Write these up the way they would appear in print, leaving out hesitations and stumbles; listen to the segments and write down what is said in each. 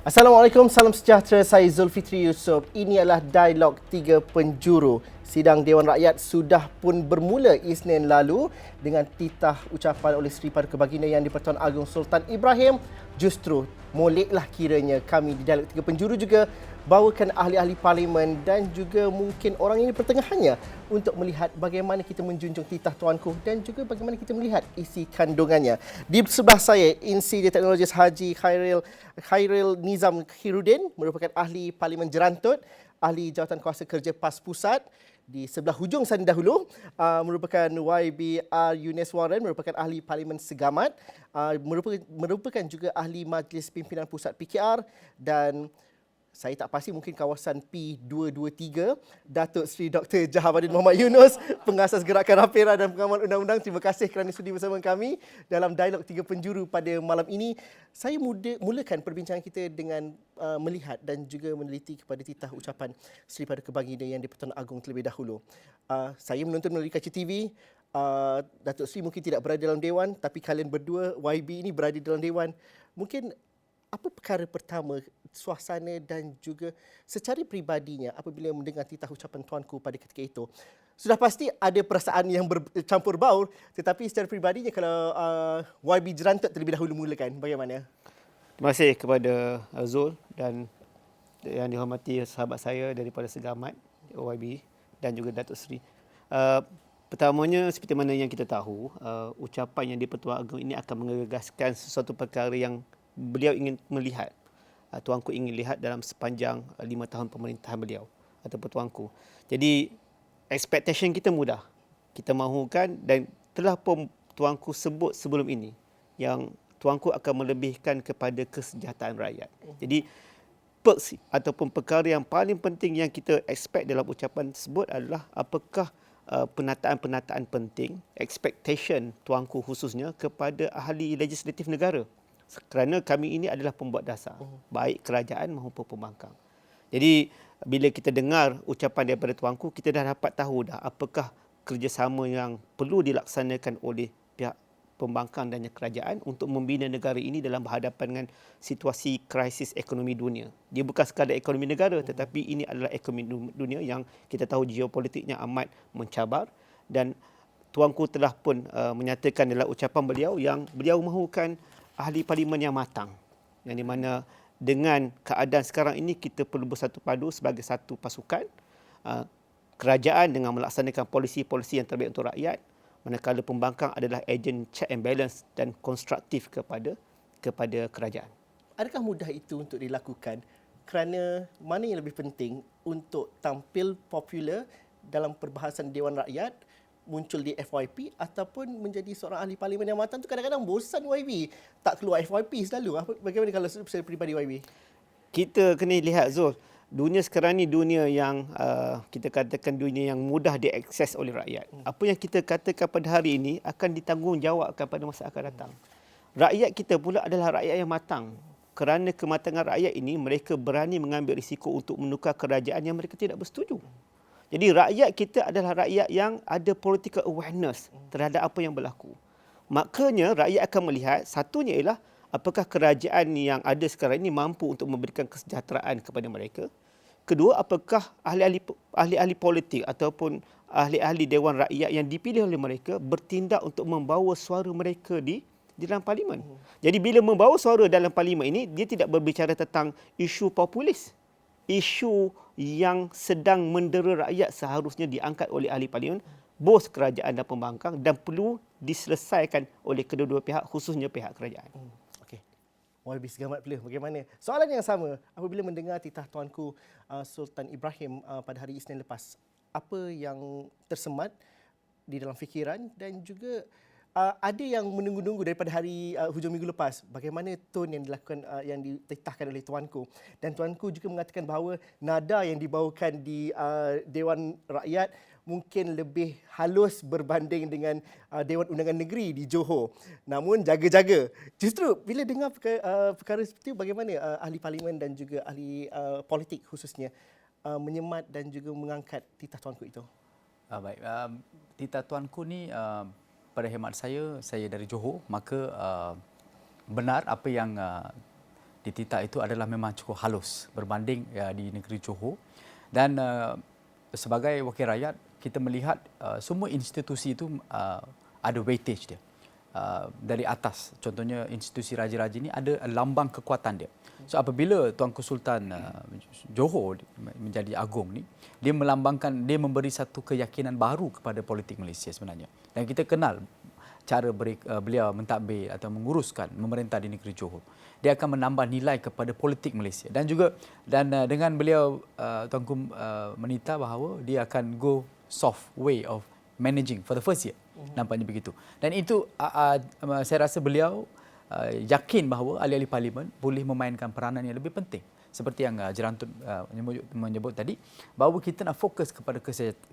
Assalamualaikum, salam sejahtera. Saya Zulfitri Yusof. Ini adalah Dialog Tiga Penjuru. Sidang Dewan Rakyat sudah pun bermula Isnin lalu dengan titah ucapan oleh Seri Paduka Baginda Yang di-Pertuan Agong Sultan Ibrahim. Justru moleklah kiranya kami di Dialog Tiga Penjuru juga bawakan ahli-ahli parlimen dan juga mungkin orang ini pertengahannya untuk melihat bagaimana kita menjunjung titah tuanku dan juga bagaimana kita melihat isi kandungannya. Di sebelah saya, Insinyur Teknologis Haji Khairil Nizam Khairuddin merupakan ahli parlimen Jerantut, ahli Jawatan Kuasa Kerja PAS Pusat. Di sebelah hujung sana dahulu merupakan YBR Yunis Warren, merupakan ahli parlimen Segamat, merupakan juga ahli Majlis Pimpinan Pusat PKR, dan saya tak pasti mungkin kawasan P223, Datuk Seri Dr. Jaharuddin Muhammad Yunus, pengasas Gerakan Rapera dan Pengamal Undang-Undang. Terima kasih kerana sudi bersama kami dalam Dialog Tiga Penjuru pada malam ini. Saya mulakan perbincangan kita dengan melihat dan juga meneliti kepada titah ucapan Seri Paduka Baginda Yang di-Pertuan Agong terlebih dahulu. Saya menonton melalui kaca TV. Datuk Seri mungkin tidak berada dalam Dewan, tapi kalian berdua, YB ini berada dalam Dewan. Mungkin apa perkara pertama, suasana dan juga secara peribadinya apabila mendengar titah ucapan tuanku pada ketika itu? Sudah pasti ada perasaan yang bercampur baur, tetapi secara peribadinya kalau YB Jerantut terlebih dahulu mulakan, bagaimana? Terima kasih kepada Zul dan yang dihormati sahabat saya daripada Segamat, OYB, dan juga Datuk Seri. Pertamanya, seperti mana yang kita tahu, ucapan yang di-Pertuan Agong ini akan mengegaskan sesuatu perkara yang beliau ingin melihat, tuanku ingin lihat dalam sepanjang 5 tahun pemerintahan beliau ataupun tuanku. Jadi expectation kita mudah. Kita mahukan dan telah pun tuanku sebut sebelum ini yang tuanku akan melebihkan kepada kesejahteraan rakyat. Jadi perks ataupun perkara yang paling penting yang kita expect dalam ucapan tersebut adalah apakah penataan-penataan penting, expectation tuanku khususnya kepada ahli legislatif negara. Kerana kami ini adalah pembuat dasar, baik kerajaan maupun pembangkang. Jadi bila kita dengar ucapan daripada tuanku, kita dah dapat tahu dah apakah kerjasama yang perlu dilaksanakan oleh pihak pembangkang dan kerajaan untuk membina negara ini dalam berhadapan dengan situasi krisis ekonomi dunia. Dia bukan sekadar ekonomi negara, tetapi ini adalah ekonomi dunia yang kita tahu geopolitiknya amat mencabar, dan tuanku telah pun menyatakan dalam ucapan beliau yang beliau mahukan ahli parlimen yang matang, yang di mana dengan keadaan sekarang ini kita perlu bersatu padu sebagai satu pasukan, kerajaan dengan melaksanakan polisi-polisi yang terbaik untuk rakyat, manakala pembangkang adalah ejen check and balance dan konstruktif kepada kerajaan. Adakah mudah itu untuk dilakukan? Kerana mana yang lebih penting untuk tampil popular dalam perbahasan Dewan Rakyat, muncul di FYP, ataupun menjadi seorang ahli parlimen yang matang? Tu kadang-kadang bosan YB tak keluar FYP selalu. Bagaimana kalau secara peribadi YB? Kita kena lihat, Zul, dunia sekarang ni dunia yang kita katakan dunia yang mudah diakses oleh rakyat. Apa yang kita katakan pada hari ini akan ditanggungjawabkan pada masa akan datang. Rakyat kita pula adalah rakyat yang matang. Kerana kematangan rakyat ini, mereka berani mengambil risiko untuk menukar kerajaan yang mereka tidak bersetuju. Jadi rakyat kita adalah rakyat yang ada political awareness terhadap apa yang berlaku. Makanya rakyat akan melihat, satunya ialah apakah kerajaan yang ada sekarang ini mampu untuk memberikan kesejahteraan kepada mereka. Kedua, apakah ahli-ahli politik ataupun ahli-ahli Dewan Rakyat yang dipilih oleh mereka bertindak untuk membawa suara mereka di dalam parlimen. Jadi bila membawa suara dalam parlimen ini, dia tidak berbicara tentang isu populis. Isu yang sedang mendera rakyat seharusnya diangkat oleh ahli parlimen, bos kerajaan dan pembangkang, dan perlu diselesaikan oleh kedua-dua pihak, khususnya pihak kerajaan. Okey. YB Segamat pula, bagaimana? Soalan yang sama, apabila mendengar titah tuanku Sultan Ibrahim pada hari Isnin lepas, apa yang tersemat di dalam fikiran, dan juga ada yang menunggu-nunggu daripada hari hujung minggu lepas, bagaimana tone yang dilakukan, yang dititahkan oleh tuanku, dan tuanku juga mengatakan bahawa nada yang dibawakan di Dewan Rakyat mungkin lebih halus berbanding dengan Dewan Undangan Negeri di Johor. Namun jaga-jaga. Justru bila dengar perkara seperti itu, bagaimana ahli parlimen dan juga ahli politik khususnya menyemat dan juga mengangkat titah tuanku itu? Baik, titah tuanku ni pada hemat saya dari Johor, maka benar apa yang di Titah itu adalah memang cukup halus berbanding di negeri Johor. Dan sebagai wakil rakyat, kita melihat semua institusi itu ada weightage dia. Dari atas, contohnya institusi raja-raja ini ada lambang kekuatan dia. So apabila Tuanku Sultan Johor menjadi agung ni, dia melambangkan, dia memberi satu keyakinan baru kepada politik Malaysia sebenarnya. Dan kita kenal cara beliau mentadbir atau menguruskan memerintah di negeri Johor. Dia akan menambah nilai kepada politik Malaysia. Dan juga dengan beliau Tuanku menita bahawa dia akan go soft way of managing for the first year. Nampaknya begitu. Dan itu saya rasa beliau yakin bahawa ahli-ahli parlimen boleh memainkan peranan yang lebih penting. Seperti yang Jerantut menyebut tadi, bahawa kita nak fokus kepada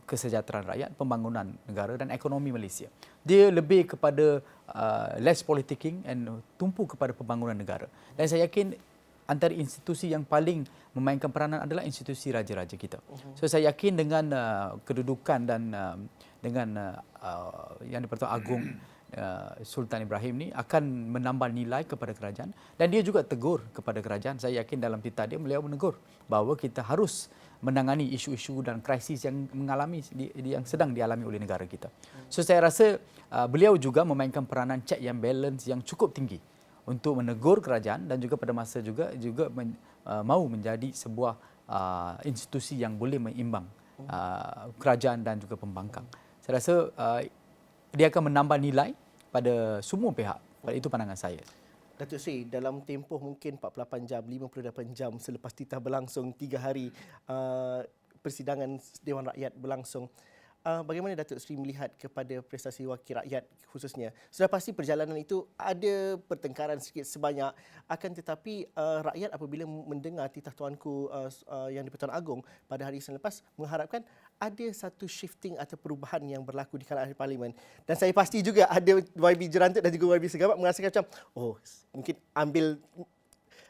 kesejahteraan rakyat, pembangunan negara dan ekonomi Malaysia. Dia lebih kepada less politicking and tumpu kepada pembangunan negara. Dan saya yakin antara institusi yang paling memainkan peranan adalah institusi raja-raja kita. So saya yakin dengan kedudukan dan dengan Yang di-Pertuan Agong Sultan Ibrahim ni akan menambah nilai kepada kerajaan, dan dia juga tegur kepada kerajaan. Saya yakin dalam titah dia beliau menegur bahawa kita harus menangani isu-isu dan krisis yang yang sedang dialami oleh negara kita. So saya rasa beliau juga memainkan peranan check and balance yang cukup tinggi untuk menegur kerajaan, dan juga pada masa juga mahu menjadi sebuah institusi yang boleh mengimbang kerajaan dan juga pembangkang. Saya rasa dia akan menambah nilai pada semua pihak. Itu pandangan saya. Datuk Seri, dalam tempoh mungkin 48 jam, 58 jam selepas titah berlangsung, 3 hari persidangan Dewan Rakyat berlangsung, bagaimana Datuk Seri melihat kepada prestasi wakil rakyat khususnya? Sudah pasti perjalanan itu ada pertengkaran sedikit sebanyak, akan tetapi rakyat apabila mendengar titah Tuanku Yang di-Pertuan Agong pada hari Isnin lepas mengharapkan ada satu shifting atau perubahan yang berlaku di kalangan ahli parlimen. Dan saya pasti juga ada YB Jerantut dan juga YB Segamat merasakan macam, mungkin ambil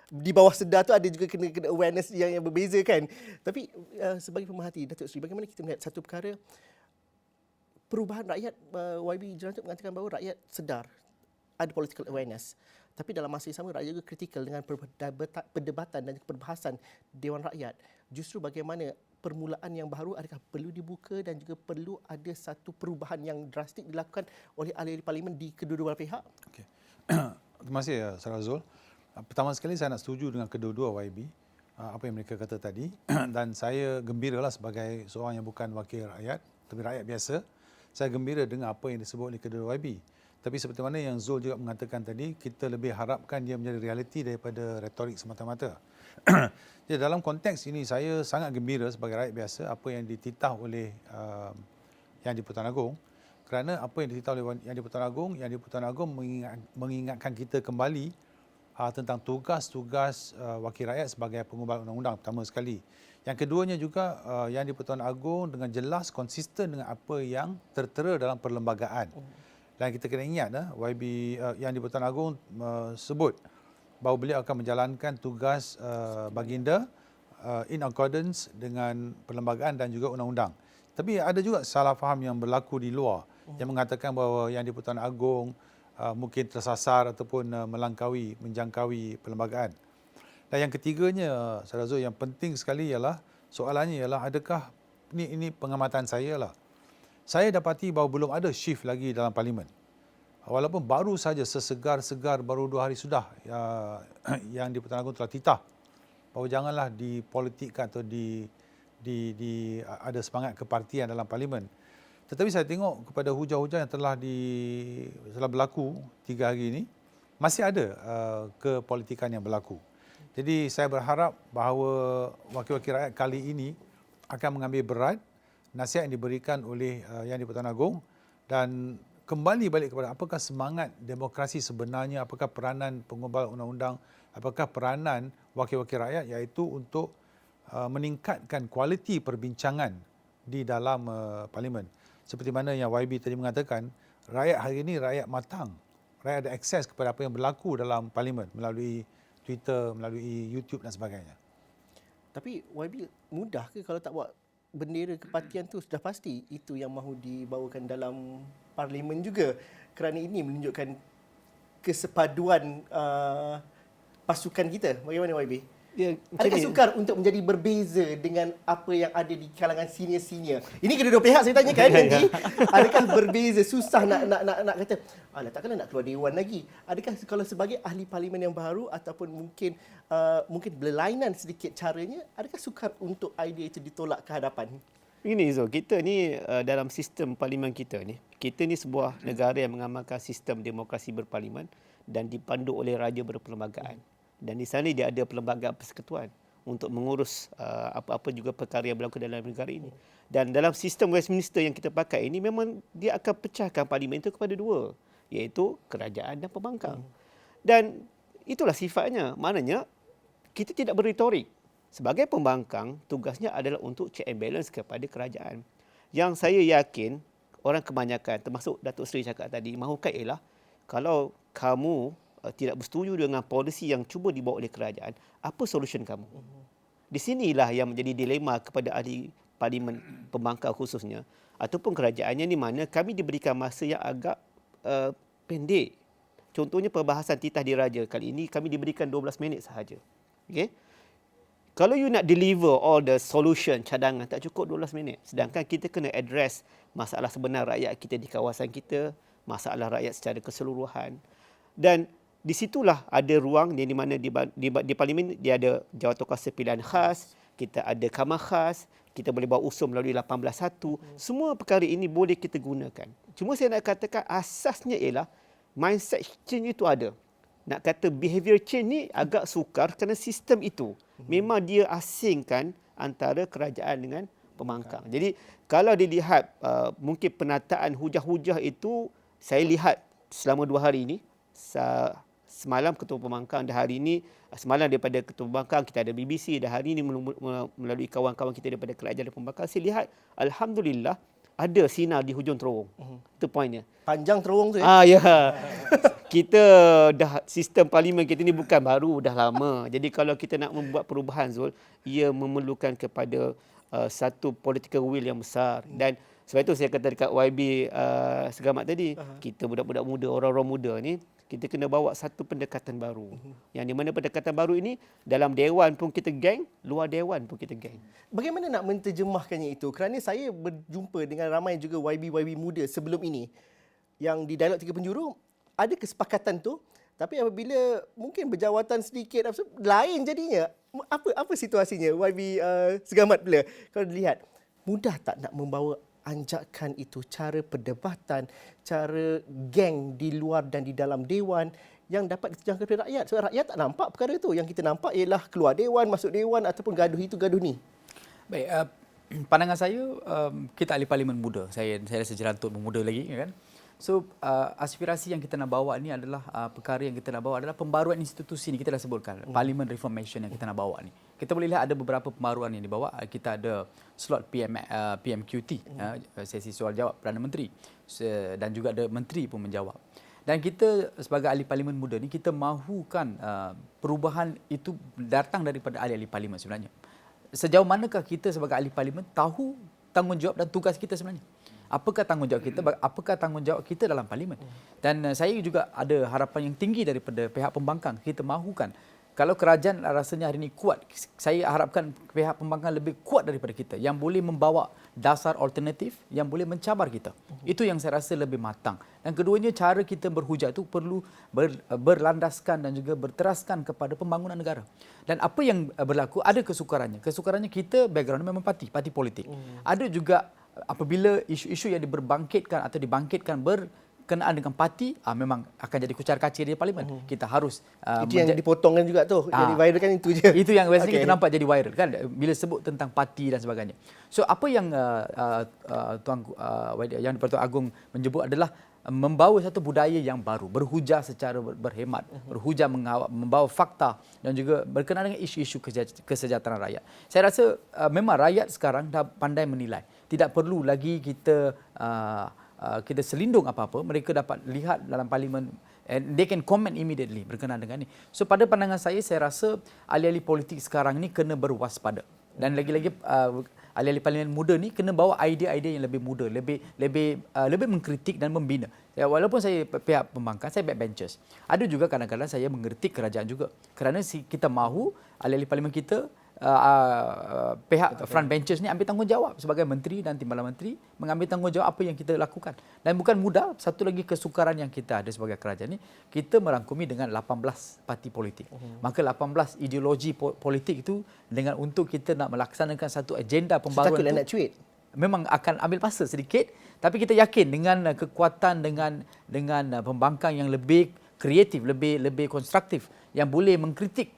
di bawah sedar tu ada juga kena awareness yang berbeza kan. Tapi sebagai pemerhati Datuk Seri, bagaimana kita melihat satu perkara perubahan rakyat? YB Jerantut mengatakan bahawa rakyat sedar ada political awareness. Tapi dalam masa yang sama rakyat juga kritikal dengan perdebatan dan perbahasan Dewan Rakyat. Justru bagaimana permulaan yang baru, adakah perlu dibuka dan juga perlu ada satu perubahan yang drastik dilakukan oleh ahli parlimen di kedua-dua pihak? Okay. Terima kasih Saudara Zul. Pertama sekali saya nak setuju dengan kedua-dua YB apa yang mereka kata tadi, dan saya gembiralah sebagai seorang yang bukan wakil rakyat tapi rakyat biasa. Saya gembira dengan apa yang disebut oleh kedua YB. Tapi seperti mana yang Zul juga mengatakan tadi, kita lebih harapkan dia menjadi realiti daripada retorik semata-mata. Jadi dalam konteks ini saya sangat gembira sebagai rakyat biasa apa yang dititah oleh Yang di-Pertuan Agong, kerana apa yang dititah oleh Yang di-Pertuan Agong mengingatkan kita kembali tentang tugas-tugas wakil rakyat sebagai pengubah undang-undang pertama sekali. Yang keduanya juga Yang di-Pertuan Agong dengan jelas konsisten dengan apa yang tertera dalam perlembagaan. Dan kita kena ingat YB Yang di-Pertuan Agong sebut bahawa beliau akan menjalankan tugas baginda in accordance dengan perlembagaan dan juga undang-undang. Tapi ada juga salah faham yang berlaku di luar yang mengatakan bahawa Yang di-Pertuan Agong mungkin tersasar ataupun menjangkaui perlembagaan. Dan yang ketiganya, Saudara Zul, yang penting sekali ialah soalannya ialah adakah ini pengamatan saya lah. Saya dapati bahawa belum ada shift lagi dalam parlimen. Walaupun baru saja sesegar-segar baru 2 hari sudah Yang di-Pertuan Agong telah titah bahawa janganlah dipolitikkan atau ada semangat kepartian dalam parlimen. Tetapi saya tengok kepada hujah-hujah yang telah berlaku 3 hari ini, masih ada kepolitikan yang berlaku. Jadi saya berharap bahawa wakil-wakil rakyat kali ini akan mengambil berat nasihat yang diberikan oleh Yang di-Pertuan Agong dan kembali balik kepada apakah semangat demokrasi sebenarnya, apakah peranan pengubah undang-undang, apakah peranan wakil-wakil rakyat, iaitu untuk meningkatkan kualiti perbincangan di dalam parlimen. Seperti mana yang YB tadi mengatakan, rakyat hari ini rakyat matang. Rakyat ada akses kepada apa yang berlaku dalam parlimen melalui Twitter, melalui YouTube dan sebagainya. Tapi YB mudah ke kalau tak buat bendera kepartian tu? Sudah pasti itu yang mahu dibawakan dalam parlimen juga, kerana ini menunjukkan kesepaduan pasukan kita. Bagaimana YB? Ya, Adakah sukar untuk menjadi berbeza dengan apa yang ada di kalangan senior-senior? Ini kedua-dua pihak saya tanyakan nanti. Adakah berbeza, susah nak kata, alah takkanlah nak keluar dewan lagi. Adakah kalau sebagai ahli parlimen yang baru ataupun mungkin berlainan sedikit caranya, adakah sukar untuk idea itu ditolak ke hadapan? Begini Zul, kita ni dalam sistem parlimen kita ni sebuah negara yang mengamalkan sistem demokrasi berparlimen dan dipandu oleh raja berperlembagaan. Dan di sana dia ada perlembagaan persekutuan untuk mengurus apa-apa juga perkara yang berlaku dalam negara ini. Dan dalam sistem Westminster yang kita pakai ini memang dia akan pecahkan parlimen itu kepada dua, iaitu kerajaan dan pembangkang. Dan itulah sifatnya, maknanya kita tidak berretorik. Sebagai pembangkang, tugasnya adalah untuk check and balance kepada kerajaan. Yang saya yakin orang kebanyakan, termasuk Datuk Seri cakap tadi, mahukan ialah kalau kamu tidak bersetuju dengan polisi yang cuba dibawa oleh kerajaan, apa solution kamu? Di sinilah yang menjadi dilema kepada ahli parlimen pembangkang khususnya, ataupun kerajaannya, di mana kami diberikan masa yang agak pendek. Contohnya perbahasan titah diraja kali ini, kami diberikan 12 minit sahaja. Okay? Kalau you nak deliver all the solution, cadangan, tak cukup 12 minit. Sedangkan kita kena address masalah sebenar rakyat kita di kawasan kita, masalah rakyat secara keseluruhan. Dan di situlah ada ruang di mana di parlimen dia ada jawatan kuasa pilihan khas, kita ada kamar khas, kita boleh bawa usul melalui 18.1. Semua perkara ini boleh kita gunakan. Cuma saya nak katakan asasnya ialah mindset change itu ada. Nak kata behavior change ni agak sukar kerana sistem itu memang dia asingkan antara kerajaan dengan pembangkang. Jadi kalau dilihat mungkin penataan hujah-hujah itu, saya lihat selama 2 hari ini, semalam ketua pembangkang, dah hari ini, semalam daripada ketua pembangkang kita ada BBC, dah hari ini melalui kawan-kawan kita daripada kerajaan dan pembangkang, saya lihat alhamdulillah ada sinar di hujung terowong. Itu poinnya. Panjang terowong tu ya? Ya. Kita dah, sistem parlimen kita ni bukan baru, dah lama. Jadi kalau kita nak membuat perubahan Zul, ia memerlukan kepada satu political will yang besar. Dan sebab itu saya kata dekat YB Segamat tadi, kita budak-budak muda, orang-orang muda ni, kita kena bawa satu pendekatan baru. Yang di mana pendekatan baru ini, dalam dewan pun kita geng, luar dewan pun kita geng. Bagaimana nak menterjemahkannya itu? Kerana saya berjumpa dengan ramai juga YB muda sebelum ini yang di Dialog Tiga Penjuru ada kesepakatan tu, tapi apabila mungkin berjawatan sedikit lain jadinya. Apa situasinya YB Segamat pula? Kalau dilihat, mudah tak nak membawa anjakan itu, cara perdebatan, cara geng di luar dan di dalam dewan yang dapat dijangka kepada rakyat? Sebab rakyat tak nampak perkara itu. Yang kita nampak ialah keluar dewan, masuk dewan ataupun gaduh itu, gaduh ni. Baik, pandangan saya, kita ahli parlimen muda. Saya rasa jerantut memuda lagi, kan? So, aspirasi yang kita nak bawa ni adalah perkara yang kita nak bawa adalah pembaruan institusi ni, kita dah sebutkan. Parliament reformation yang kita nak bawa ni. Kita boleh lihat ada beberapa pembaruan yang dibawa. Kita ada slot PMQT, sesi soal jawab Perdana Menteri, dan juga ada menteri pun menjawab. Dan kita sebagai ahli parlimen muda ni, kita mahukan perubahan itu datang daripada ahli-ahli parlimen sebenarnya. Sejauh manakah kita sebagai ahli parlimen tahu tanggungjawab dan tugas kita sebenarnya? Apakah tanggungjawab kita? Apakah tanggungjawab kita dalam parlimen? Dan saya juga ada harapan yang tinggi daripada pihak pembangkang. Kita mahukan, kalau kerajaan rasanya hari ini kuat, saya harapkan pihak pembangkang lebih kuat daripada kita, yang boleh membawa dasar alternatif, yang boleh mencabar kita. Itu yang saya rasa lebih matang. Dan keduanya, cara kita berhujat itu perlu berlandaskan dan juga berteraskan kepada pembangunan negara. Dan apa yang berlaku, ada kesukarannya. Kesukarannya kita background memang parti politik. Ada juga apabila isu-isu yang dibangkitkan atau dibangkitkan berkenaan dengan parti, memang akan jadi kucar kacir di parlimen. Kita harus itu yang dipotongkan juga tu, yang diviralkan itu je. Itu yang biasanya kita nampak jadi viral, kan, bila sebut tentang parti dan sebagainya. So apa yang Tuan yang Pertuan Agong menyebut adalah membawa satu budaya yang baru, berhujah secara berhemat, berhujah membawa fakta dan juga berkenaan dengan isu-isu kesejahteraan rakyat. Saya rasa memang rakyat sekarang dah pandai menilai. Tidak perlu lagi kita selindung apa-apa. Mereka dapat lihat dalam parlimen and they can comment immediately berkenaan dengan ini. So pada pandangan saya rasa ahli-ahli politik sekarang ni kena berwaspada. Dan lagi-lagi ahli-ahli parlimen muda ni kena bawa idea-idea yang lebih muda, lebih mengkritik dan membina. Ya, walaupun saya pihak pembangkang, saya backbenchers. Ada juga kadang-kadang saya mengkritik kerajaan juga. Kerana kita mahu ahli-ahli parlimen kita pihak front benchers ni ambil tanggungjawab sebagai menteri dan timbalan menteri, mengambil tanggungjawab apa yang kita lakukan. Dan bukan mudah, satu lagi kesukaran yang kita ada sebagai kerajaan ni, kita merangkumi dengan 18 parti politik. Maka 18 ideologi politik itu dengan untuk kita nak melaksanakan satu agenda pembaruan Takutlah itu, nak cuit. memang akan ambil masa sedikit, tapi kita yakin dengan kekuatan dengan pembangkang yang lebih kreatif, lebih konstruktif yang boleh mengkritik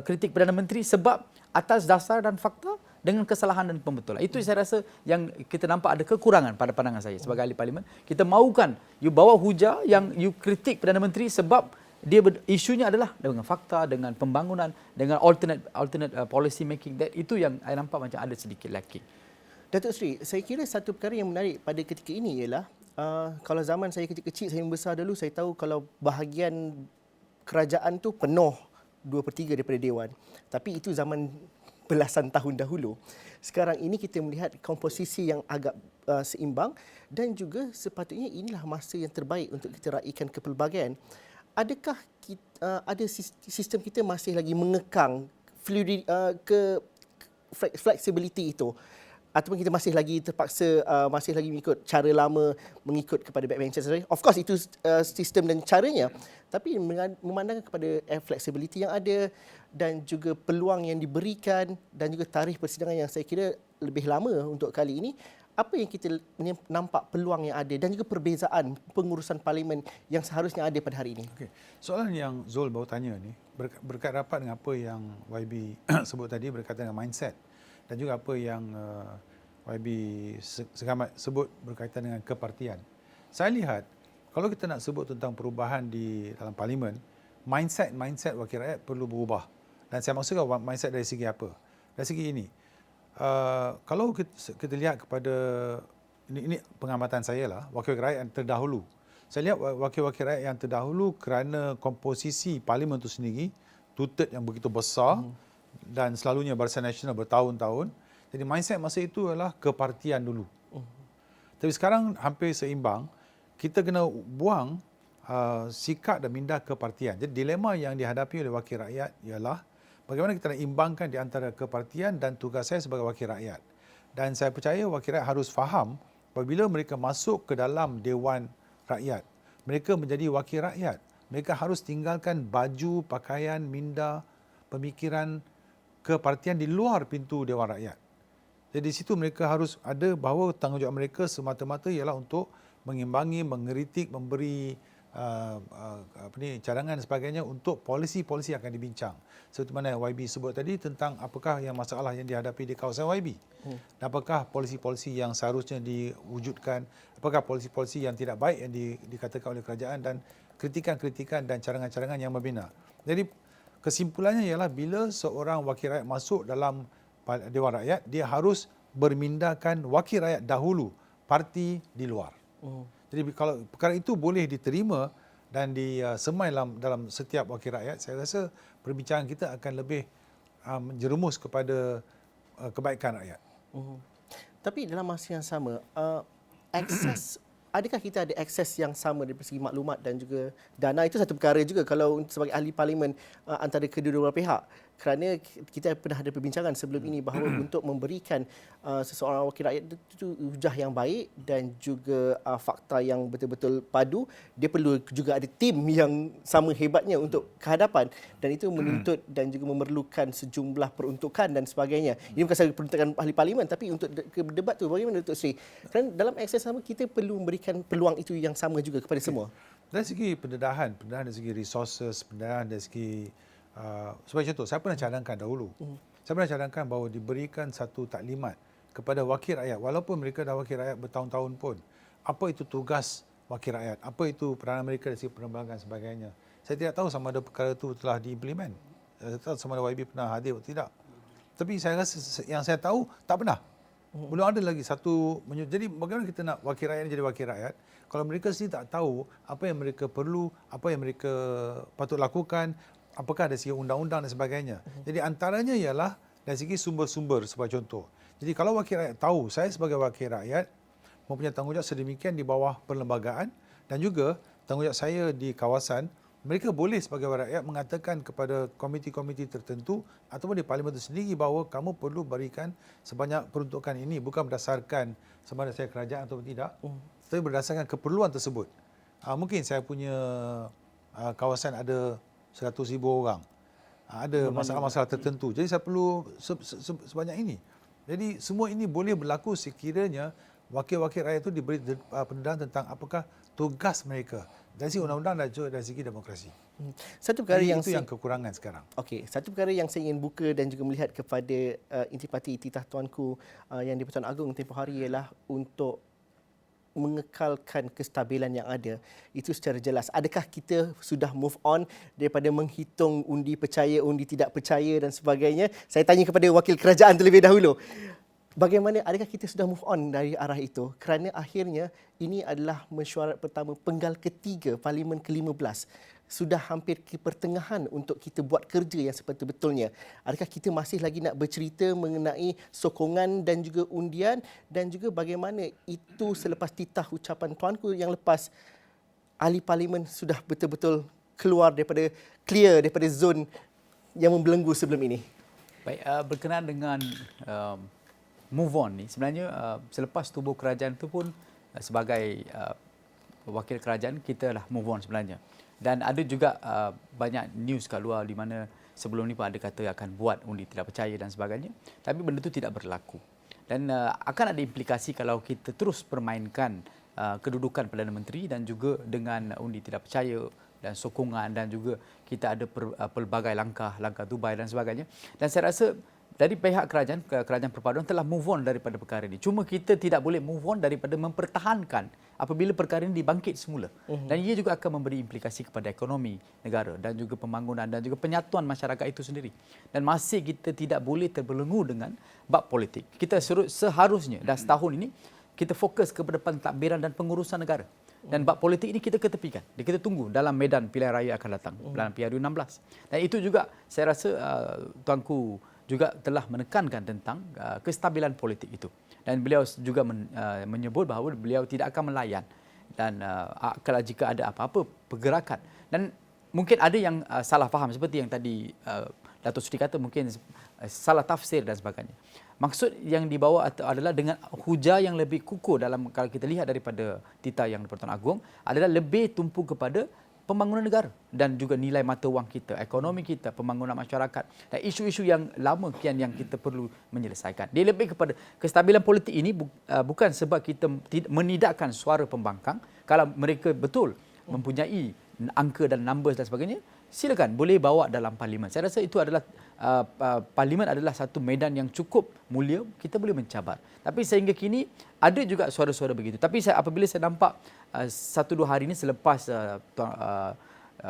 kritik Perdana Menteri sebab atas dasar dan fakta dengan kesalahan dan pembetulan. Itu saya rasa yang kita nampak ada kekurangan pada pandangan saya sebagai ahli parlimen. Kita mahukan you bawa hujah yang you kritik Perdana Menteri sebab dia isunya adalah dengan fakta, dengan pembangunan, dengan alternate policy making. Itu yang saya nampak macam ada sedikit lacking. Datuk Seri, saya kira satu perkara yang menarik pada ketika ini ialah kalau zaman saya kecil-kecil, saya membesar dulu, saya tahu kalau bahagian kerajaan tu penuh 2/3 daripada Dewan. Tapi itu zaman belasan tahun dahulu. Sekarang ini kita melihat komposisi yang agak seimbang dan juga sepatutnya inilah masa yang terbaik untuk kita raikan kepelbagaian. Adakah ada sistem kita masih lagi mengekang flexibility itu? Ataupun kita masih lagi terpaksa masih lagi mengikut cara lama, mengikut kepada backbenchers. Of course itu sistem dan caranya, tapi memandangkan kepada flexibility yang ada dan juga peluang yang diberikan dan juga tarikh persidangan yang saya kira lebih lama untuk kali ini, apa yang kita nampak peluang yang ada dan juga perbezaan pengurusan parlimen yang seharusnya ada pada hari ini? Okey. Soalan yang Zul baru tanya ni berkait rapat dengan apa yang YB sebut tadi, berkaitan dengan mindset dan juga apa yang YB Segamat sebut berkaitan dengan kepartian. Saya lihat kalau kita nak sebut tentang perubahan di dalam parlimen, mindset wakil rakyat perlu berubah. Dan saya maksudkan mindset dari segi apa? Dari segi ini. Kalau kita lihat kepada ini pengamatan saya lah, wakil rakyat yang terdahulu. Saya lihat wakil-wakil rakyat yang terdahulu kerana komposisi parlimen itu sendiri, two-third yang begitu besar, dan selalunya Barisan Nasional bertahun-tahun. Jadi mindset masa itu adalah kepartian dulu. Tapi sekarang hampir seimbang, kita kena buang sikap dan minda kepartian. Jadi dilema yang dihadapi oleh wakil rakyat ialah bagaimana kita nak imbangkan di antara kepartian dan tugas saya sebagai wakil rakyat. Dan saya percaya wakil rakyat harus faham apabila mereka masuk ke dalam Dewan Rakyat, mereka menjadi wakil rakyat. Mereka harus tinggalkan baju, pakaian, minda, pemikiran kepartian di luar pintu Dewan Rakyat. Jadi di situ mereka harus ada bahawa tanggungjawab mereka semata-mata ialah untuk mengimbangi, mengeritik, memberi cadangan dan sebagainya untuk polisi-polisi yang akan dibincang. Seperti mana YB sebut tadi tentang apakah yang masalah yang dihadapi di kawasan YB. Dan apakah polisi-polisi yang seharusnya diwujudkan, apakah polisi-polisi yang tidak baik yang dikatakan oleh kerajaan dan kritikan-kritikan dan cadangan-cadangan yang membina. Jadi kesimpulannya ialah bila seorang wakil rakyat masuk dalam Dewan Rakyat, dia harus bermindakan wakil rakyat dahulu, parti di luar. Jadi kalau perkara itu boleh diterima dan disemai dalam setiap wakil rakyat, saya rasa perbincangan kita akan lebih menjerumus kepada kebaikan rakyat. Tapi dalam masa yang sama, adakah kita ada akses yang sama dari segi maklumat dan juga dana? Itu satu perkara juga kalau sebagai ahli parlimen antara kedua-dua pihak. Kerana kita pernah ada perbincangan sebelum ini bahawa untuk memberikan seseorang wakil rakyat itu hujah yang baik dan juga fakta yang betul-betul padu, dia perlu juga ada tim yang sama hebatnya untuk kehadapan, dan itu menuntut dan juga memerlukan sejumlah peruntukan dan sebagainya. Ini bukan sahaja peruntukan ahli parlimen, tapi untuk debat tu bagaimana Datuk Seri? Kerana dalam akses sama kita perlu memberikan peluang itu yang sama juga kepada semua. Dari segi pendedahan dari segi resources, pendedahan dari segi sebagai contoh, saya pernah cadangkan dahulu. Saya pernah cadangkan bahawa diberikan satu taklimat kepada wakil rakyat, walaupun mereka dah wakil rakyat bertahun-tahun pun, apa itu tugas wakil rakyat, apa itu peranan mereka dari segi penerbangan dan sebagainya. Saya tidak tahu sama ada perkara itu telah diimplement. Saya tak tahu sama ada YB pernah hadir atau tidak. Tapi saya rasa yang saya tahu tak pernah. Belum ada lagi satu. Jadi bagaimana kita nak wakil rakyat jadi wakil rakyat kalau mereka sendiri tak tahu apa yang mereka perlu, apa yang mereka patut lakukan, apakah dari segi undang-undang dan sebagainya. Jadi antaranya ialah dari segi sumber-sumber sebagai contoh. Jadi kalau wakil rakyat tahu saya sebagai wakil rakyat mempunyai tanggungjawab sedemikian di bawah perlembagaan dan juga tanggungjawab saya di kawasan, mereka boleh sebagai rakyat mengatakan kepada komiti-komiti tertentu ataupun di parlimen itu sendiri bahawa kamu perlu berikan sebanyak peruntukan ini, bukan berdasarkan sama ada saya kerajaan atau tidak, tetapi berdasarkan keperluan tersebut. Mungkin saya punya kawasan ada 100,000 orang, ada masalah-masalah tertentu, jadi saya perlu sebanyak ini. Jadi semua ini boleh berlaku sekiranya wakil-wakil rakyat itu diberi pendedahan tentang apakah tugas mereka dari segi undang-undang dan juga dari segi demokrasi. Satu perkara yang itu yang kekurangan sekarang. Okey, satu perkara yang saya ingin buka dan juga melihat kepada intipati titah tuanku yang di Pertuan Agong tempoh hari ialah untuk mengekalkan kestabilan yang ada. Itu secara jelas. Adakah kita sudah move on daripada menghitung undi percaya, undi tidak percaya dan sebagainya? Saya tanya kepada wakil kerajaan terlebih dahulu. Bagaimana, adakah kita sudah move on dari arah itu? Kerana akhirnya ini adalah mesyuarat pertama penggal ketiga Parlimen ke-15. Sudah hampir ke pertengahan untuk kita buat kerja yang sebetul-betulnya. Adakah kita masih lagi nak bercerita mengenai sokongan dan juga undian dan juga bagaimana itu selepas titah ucapan tuanku yang lepas, ahli parlimen sudah betul-betul keluar daripada clear daripada zon yang membelenggu sebelum ini? Baik, berkenaan dengan move on ni, sebenarnya selepas tubuh kerajaan itu pun sebagai wakil kerajaan kita lah move on sebenarnya. Dan ada juga banyak news kat luar di mana sebelum ni pun ada kata akan buat undi tidak percaya dan sebagainya. Tapi benda itu tidak berlaku. Dan akan ada implikasi kalau kita terus permainkan kedudukan Perdana Menteri dan juga dengan undi tidak percaya dan sokongan dan juga kita ada pelbagai langkah Dubai dan sebagainya. Dan saya rasa dari pihak kerajaan perpaduan telah move on daripada perkara ini. Cuma kita tidak boleh move on daripada mempertahankan apabila perkara ini dibangkit semula. Dan ia juga akan memberi implikasi kepada ekonomi negara dan juga pembangunan dan juga penyatuan masyarakat itu sendiri. Dan masih kita tidak boleh terbelenggu dengan bab politik. Kita seharusnya dah setahun ini kita fokus kepada pentadbiran dan pengurusan negara. Dan bab politik ini kita ketepikan. Kita tunggu dalam medan pilihan raya akan datang dalam PRU 16. Dan itu juga saya rasa tuanku juga telah menekankan tentang kestabilan politik itu. Dan beliau juga menyebut bahawa beliau tidak akan melayan dan kalau jika ada apa-apa pergerakan. Dan mungkin ada yang salah faham seperti yang tadi Datuk Seri kata, mungkin salah tafsir dan sebagainya. Maksud yang dibawa adalah dengan hujah yang lebih kukuh dalam, kalau kita lihat daripada titah yang di-Pertuan Agong, adalah lebih tumpu kepada pembangunan negara dan juga nilai mata wang kita, ekonomi kita, pembangunan masyarakat dan isu-isu yang lama kian yang kita perlu menyelesaikan. Dia lebih kepada kestabilan politik ini bukan sebab kita menidakkan suara pembangkang. Kalau mereka betul mempunyai angka dan numbers dan sebagainya, silakan boleh bawa dalam parlimen. Saya rasa itu adalah parlimen adalah satu medan yang cukup mulia, kita boleh mencabar. Tapi sehingga kini ada juga suara-suara begitu. Tapi apabila saya nampak 1-2 hari ini selepas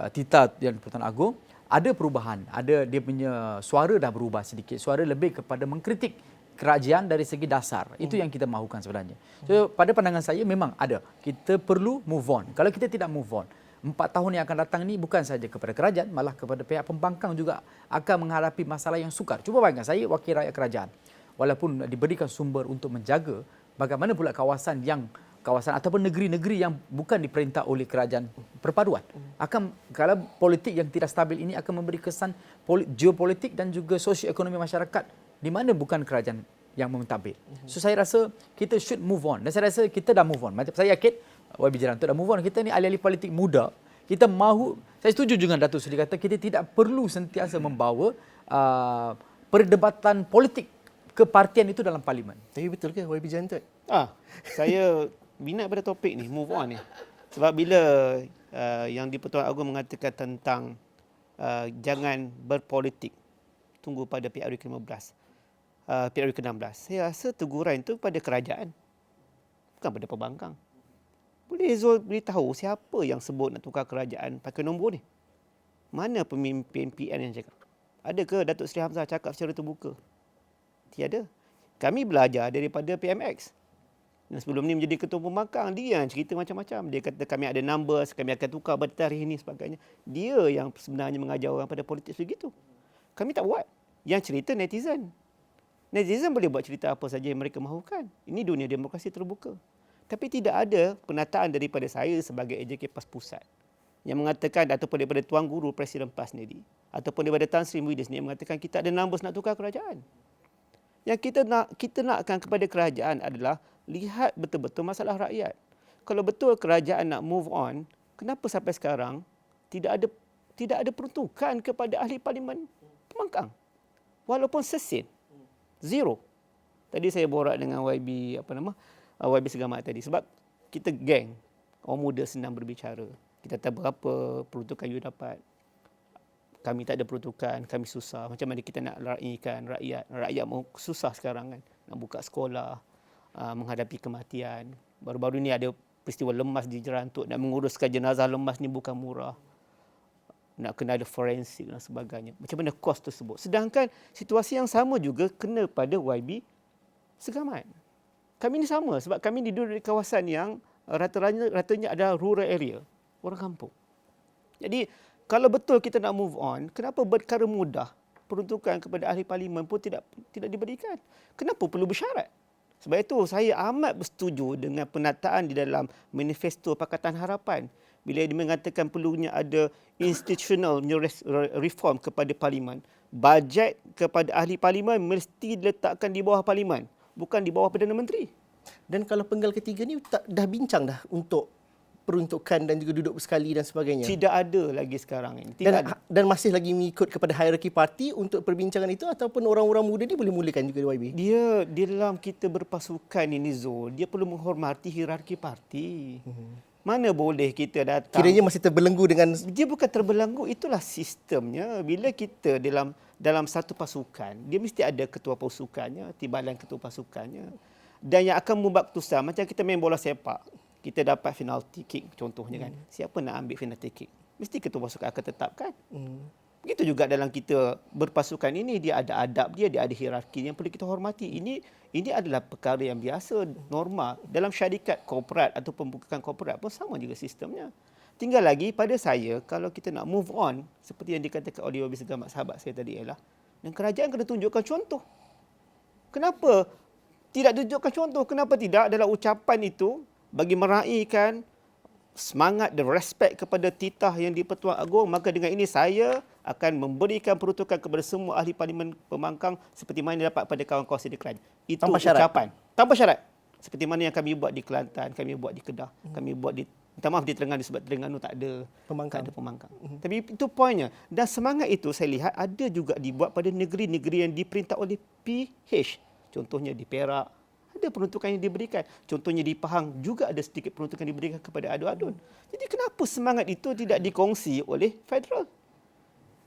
titah yang Pertuan Agong, ada perubahan, ada dia punya suara dah berubah sedikit. Suara lebih kepada mengkritik kerajaan dari segi dasar. Itu yang kita mahukan sebenarnya. So pada pandangan saya memang ada. Kita perlu move on. Kalau kita tidak move on, 4 tahun yang akan datang ini bukan saja kepada kerajaan, malah kepada pihak pembangkang juga akan menghadapi masalah yang sukar. Cuba bayangkan, saya wakil rakyat kerajaan. Walaupun diberikan sumber untuk menjaga, bagaimana pula kawasan ataupun negeri-negeri yang bukan diperintah oleh kerajaan perpaduan. Kalau politik yang tidak stabil ini akan memberi kesan geopolitik dan juga sosioekonomi masyarakat di mana bukan kerajaan yang mentadbir. So saya rasa kita should move on. Dan saya rasa kita dah move on. Macam saya yakin YB Jeranto dah move on. Kita ni ahli-ahli politik muda. Kita mahu, saya setuju dengan Datuk Seri kata kita tidak perlu sentiasa membawa perdebatan politik kepartian itu dalam parlimen. Tapi betul ke YB Jeranto? Saya minat pada topik ni, move on ni. Sebab bila yang di Pertuan Agong mengatakan tentang jangan berpolitik, tunggu pada PRU ke-15, PRU ke-16. Saya rasa teguran itu pada kerajaan, bukan pada pembangkang. Boleh Zul beritahu siapa yang sebut nak tukar kerajaan pakai nombor ni? Mana pemimpin PN yang cakap? Ada ke Datuk Seri Hamzah cakap secara terbuka? Tiada. Kami belajar daripada PMX. Dan sebelum ni menjadi ketua pembangkang, dia yang cerita macam-macam. Dia kata kami ada numbers, kami akan tukar pada tarikh ini sebagainya. Dia yang sebenarnya mengajar orang pada politik begitu. Kami tak buat. Yang cerita netizen. Netizen boleh buat cerita apa saja yang mereka mahukan. Ini dunia demokrasi terbuka. Tapi tidak ada penataan daripada saya sebagai AJK PAS Pusat yang mengatakan, ataupun daripada Tuan Guru Presiden PAS sendiri, ataupun daripada Tan Sri Muhyiddin sendiri mengatakan kita ada numbers nak tukar kerajaan. Yang kita nakkan kepada kerajaan adalah lihat betul-betul masalah rakyat. Kalau betul kerajaan nak move on, kenapa sampai sekarang tidak ada peruntukan kepada ahli parlimen pembangkang? Walaupun sesin. Zero. Tadi saya borak dengan YB Segamat tadi, sebab kita geng, orang muda senang berbicara. Kita tahu berapa peruntukan you dapat. Kami tak ada peruntukan, kami susah. Macam mana kita nak raikan rakyat? Rakyat susah sekarang kan. Nak buka sekolah, menghadapi kematian. Baru-baru ni ada peristiwa lemas di Jerantuk. Nak menguruskan jenazah lemas ni bukan murah. Nak kena ada forensik dan sebagainya. Macam mana kos tersebut. Sedangkan situasi yang sama juga kena pada YB Segamat. Kami ni sama sebab kami duduk di kawasan yang ratanya adalah rural area. Orang kampung. Jadi, kalau betul kita nak move on, kenapa perkara mudah peruntukan kepada ahli parlimen pun tidak diberikan? Kenapa perlu bersyarat? Sebab itu saya amat bersetuju dengan penataan di dalam manifesto Pakatan Harapan bila dia mengatakan perlunya ada institutional reform kepada parlimen. Bajet kepada ahli parlimen mesti diletakkan di bawah parlimen, bukan di bawah Perdana Menteri. Dan kalau penggal ketiga ni dah bincang dah untuk peruntukan dan juga duduk bersekali dan sebagainya. Tidak ada lagi sekarang ini. Dan masih lagi mengikut kepada hierarki parti untuk perbincangan itu, ataupun orang-orang muda ni boleh mulakan juga di YB? Dia dalam kita berpasukan ini, Zul, dia perlu menghormati hierarki parti. Mana boleh kita datang. Kiranya masih terbelenggu dengan... Dia bukan terbelenggu, itulah sistemnya. Bila kita dalam satu pasukan, dia mesti ada ketua pasukannya, timbalan ketua pasukannya. Dan yang akan membuat keputusan, macam kita main bola sepak. Kita dapat penalty kick contohnya kan. Siapa nak ambil penalty kick? Mesti ketua pasukan akan tetapkan. Begitu juga dalam kita berpasukan ini, dia ada adab dia ada hierarki yang perlu kita hormati. Ini adalah perkara yang biasa, normal. Dalam syarikat korporat atau pembukaan korporat pun sama juga sistemnya. Tinggal lagi pada saya, kalau kita nak move on, seperti yang dikatakan oleh YB Segamat sahabat saya tadi ialah, dan kerajaan kena tunjukkan contoh. Kenapa tidak tunjukkan contoh? Kenapa tidak dalam ucapan itu bagi meraihkan semangat dan respect kepada titah yang di-Pertuan Agong, maka dengan ini saya akan memberikan peruntukan kepada semua ahli parlimen pembangkang seperti mana dapat pada kawan-kawan di Kelantan. Itu tanpa syarat. Ucapan. Tanpa syarat. Seperti mana yang kami buat di Kelantan, kami buat di Kedah, kami buat di, minta maaf, di Terengganu sebab Terengganu tak ada pembangkang. Tapi itu poinnya. Dan semangat itu saya lihat ada juga dibuat pada negeri-negeri yang diperintah oleh PH. Contohnya di Perak, ada peruntukan yang diberikan. Contohnya di Pahang juga ada sedikit peruntukan diberikan kepada adun-adun. Jadi kenapa semangat itu tidak dikongsi oleh federal?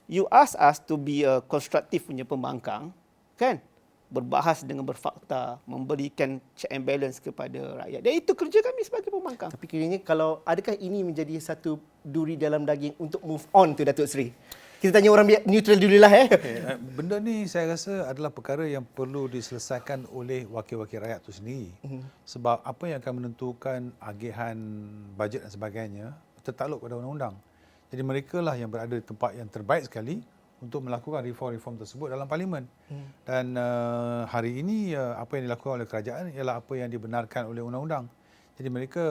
You ask us to be a constructive punya pembangkang, kan? Berbahas dengan berfakta, memberikan check and balance kepada rakyat. Dan itu kerja kami sebagai pembangkang. Tapi kiranya kalau adakah ini menjadi satu duri dalam daging untuk move on tu, Datuk Seri? Kita tanya orang neutral dululah. Benda ni saya rasa adalah perkara yang perlu diselesaikan oleh wakil-wakil rakyat itu sendiri. Sebab apa yang akan menentukan agihan bajet dan sebagainya tertakluk pada undang-undang. Jadi mereka lah yang berada di tempat yang terbaik sekali untuk melakukan reform-reform tersebut dalam parlimen. Dan hari ini apa yang dilakukan oleh kerajaan ialah apa yang dibenarkan oleh undang-undang. Jadi mereka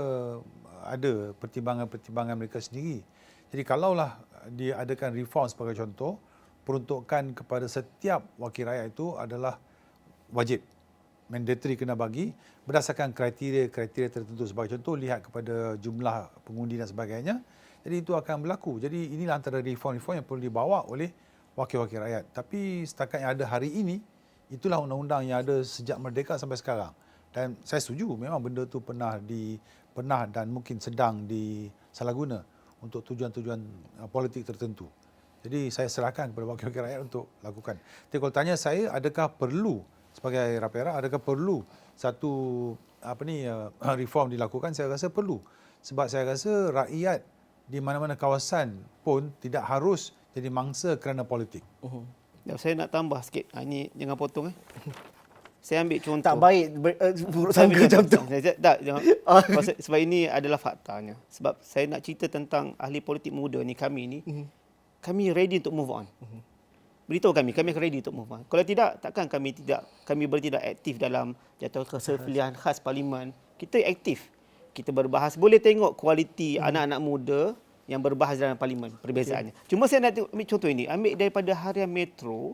ada pertimbangan-pertimbangan mereka sendiri. Jadi kalaulah diadakan reform sebagai contoh, peruntukan kepada setiap wakil rakyat itu adalah wajib. Mandatory kena bagi berdasarkan kriteria tertentu. Sebagai contoh, lihat kepada jumlah pengundi dan sebagainya. Jadi itu akan berlaku. Jadi inilah antara reform-reform yang perlu dibawa oleh wakil-wakil rakyat. Tapi setakat yang ada hari ini, itulah undang-undang yang ada sejak merdeka sampai sekarang. Dan saya setuju, memang benda itu pernah dan mungkin sedang disalahguna untuk tujuan-tujuan politik tertentu. Jadi saya serahkan kepada wakil-wakil rakyat untuk lakukan. Tapi kalau tanya saya, adakah perlu sebagai Rapera, adakah perlu satu reform dilakukan? Saya rasa perlu. Sebab saya rasa rakyat di mana-mana kawasan pun tidak harus jadi mangsa kerana politik. Saya nak tambah sikit. Ini jangan potong. Saya ambil contoh. Tak baik buruk sangka macam tu. Sebab ini adalah faktanya. Sebab saya nak cerita tentang ahli politik muda ni, kami ni, kami ready untuk move on. beritahu kami akan ready untuk move on. Kalau tidak, takkan kami bertindak aktif dalam jadualkuasa pilihan khas parlimen. Kita aktif. Kita berbahas, boleh tengok kualiti anak-anak muda yang berbahas dalam parlimen, perbezaannya. Cuma saya nak ambil contoh ini, ambil daripada harian Metro,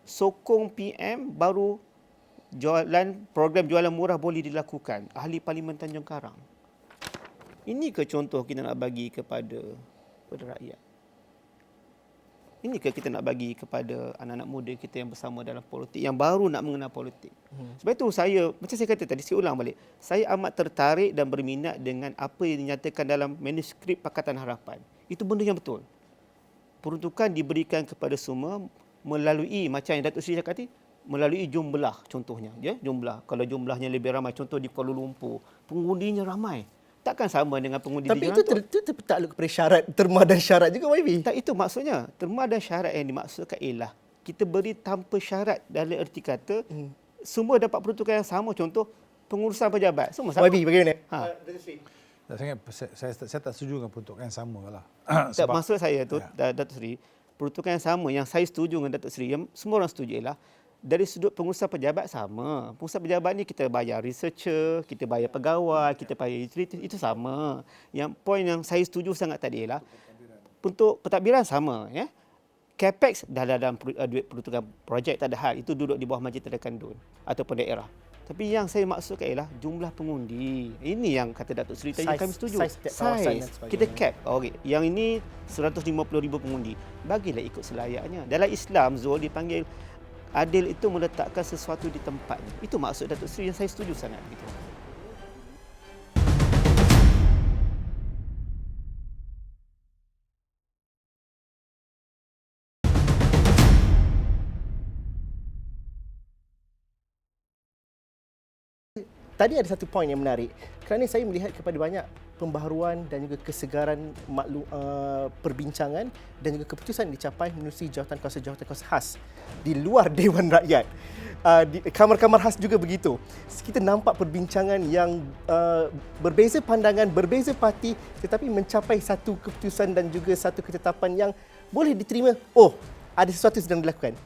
sokong PM baru program jualan murah boleh dilakukan. Ahli Parlimen Tanjung Karang. Ini ke contoh kita nak bagi kepada rakyat? Ini ke kita nak bagi kepada anak-anak muda kita yang bersama dalam politik, yang baru nak mengenal politik? Sebab itu saya, macam saya kata tadi, saya ulang balik. Saya amat tertarik dan berminat dengan apa yang dinyatakan dalam manuskrip Pakatan Harapan. Itu benda yang betul. Peruntukan diberikan kepada semua melalui, macam yang Datuk Seri cakap tadi, melalui jumlah contohnya. Ya? Jumlah. Kalau jumlahnya lebih ramai, contoh di Kuala Lumpur, pengundinya ramai. Takkan sama dengan pengundi Tapi di itu Jalan Tol. tertakluk kepada syarat, terma dan syarat juga YB. Tak, itu maksudnya. Terma dan syarat yang dimaksudkan ialah kita beri tanpa syarat, dalam erti kata semua dapat peruntukan yang sama. Contoh pengurusan pejabat, semua sama. YB bagaimana? Saya tak setuju dengan peruntukan yang sama lah. Tak, maksud saya tu, Datuk Seri, peruntukan yang sama yang saya setuju dengan Datuk Seri, yang semua orang setuju ialah dari sudut pengurusan pejabat sama. Pengurusan pejabat ni kita bayar researcher, kita bayar pegawai, kita bayar utilities, itu sama. Yang poin yang saya setuju sangat tadi ialah untuk pentadbiran sama, ya. Capex dah dalam duit peruntukan projek, tak ada hal. Itu duduk di bawah Majlis Tindakan DUN ataupun daerah. Tapi yang saya maksudkan ialah jumlah pengundi. Ini yang kata Datuk Seri tadi kami setuju. Saiz. Kita cap. Okey, yang ini 150,000 pengundi. Bagilah ikut selayaknya. Dalam Islam, Zul, dipanggil adil itu meletakkan sesuatu di tempatnya. Itu maksud Datuk Seri yang saya setuju sangat. Gitu. Tadi ada satu poin yang menarik. Kerana saya melihat kepada banyak pembaharuan dan juga kesegaran perbincangan dan juga keputusan yang dicapai menerusi jawatan kuasa khas di luar Dewan Rakyat. Di kamar-kamar khas juga begitu. Kita nampak perbincangan yang berbeza pandangan, berbeza parti, tetapi mencapai satu keputusan dan juga satu ketetapan yang boleh diterima. Oh, ada sesuatu sedang dilakukan.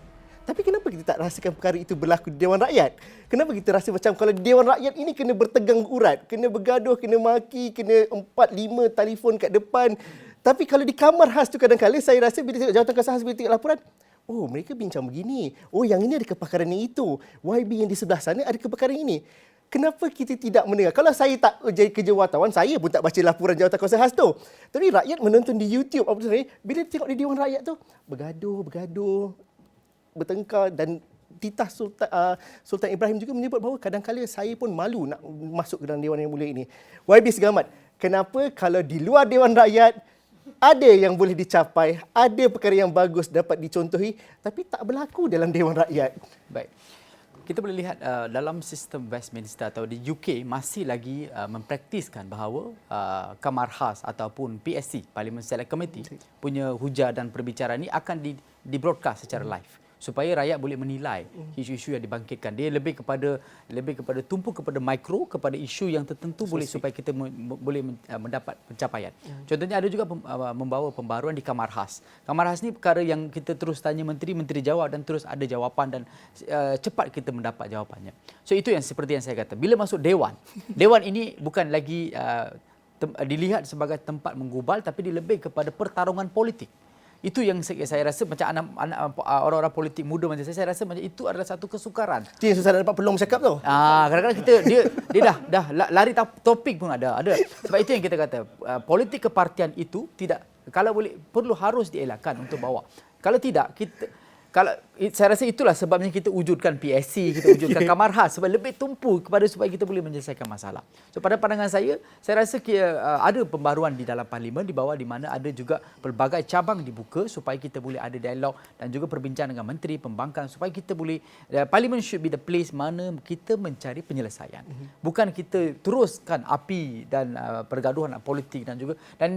Tapi kenapa kita tak rasakan perkara itu berlaku di Dewan Rakyat? Kenapa kita rasa macam kalau di Dewan Rakyat ini kena bertegang urat, kena bergaduh, kena maki, kena 4-5 telefon kat depan. Tapi kalau di kamar khas tu kadang-kadang saya rasa bila tengok jawatan kuasa khas, bila tengok laporan, oh mereka bincang begini. Oh yang ini ada kepakaran yang itu. YB yang di sebelah sana ada kepakaran ini. Kenapa kita tidak mendengar? Kalau saya tak jadi kerja wartawan, saya pun tak baca laporan jawatan kuasa khas tu. Tapi rakyat menonton di YouTube, bila tengok di Dewan Rakyat tu, bergaduh, bertengkar, dan titah Sultan Ibrahim juga menyebut bahawa kadang-kadang saya pun malu nak masuk ke dalam Dewan yang mulia ini. YB Segamat, kenapa kalau di luar Dewan Rakyat ada yang boleh dicapai, ada perkara yang bagus dapat dicontohi, tapi tak berlaku dalam Dewan Rakyat? Baik. Kita boleh lihat dalam sistem Westminster atau di UK masih lagi mempraktiskan bahawa Kamar Khas ataupun PSC, Parliament Select Committee, punya hujah dan perbicaraan ini akan di-broadcast secara live, supaya rakyat boleh menilai isu-isu yang dibangkitkan. Dia lebih kepada tumpu kepada mikro, kepada isu yang tertentu boleh supaya kita boleh mendapat pencapaian. Contohnya ada juga membawa pembaruan di Kamar Khas. Kamar Khas ni perkara yang kita terus tanya menteri jawab dan terus ada jawapan dan cepat kita mendapat jawapannya. So itu yang seperti yang saya kata. Bila masuk dewan, dewan ini bukan lagi dilihat sebagai tempat menggubal, tapi dia lebih kepada pertarungan politik. Itu yang saya rasa macam anak orang-orang politik muda macam saya rasa macam itu adalah satu kesukaran. Itu yang susah nak dapat peluang bercakap tu. Kadang-kadang dia dah lari topik pun ada. Sebab itu yang kita kata, politik kepartian itu tidak, kalau boleh harus dielakkan untuk bawa. Kalau tidak, saya rasa itulah sebabnya kita wujudkan PSC, kita wujudkan Kamar Khas, supaya lebih tumpu kepada supaya kita boleh menyelesaikan masalah. So pada pandangan saya rasa ada pembaruan di dalam parlimen di bawah, di mana ada juga pelbagai cabang dibuka supaya kita boleh ada dialog dan juga perbincangan dengan menteri, pembangkang, supaya kita boleh, parlimen should be the place mana kita mencari penyelesaian. Bukan kita teruskan api dan pergaduhan politik dan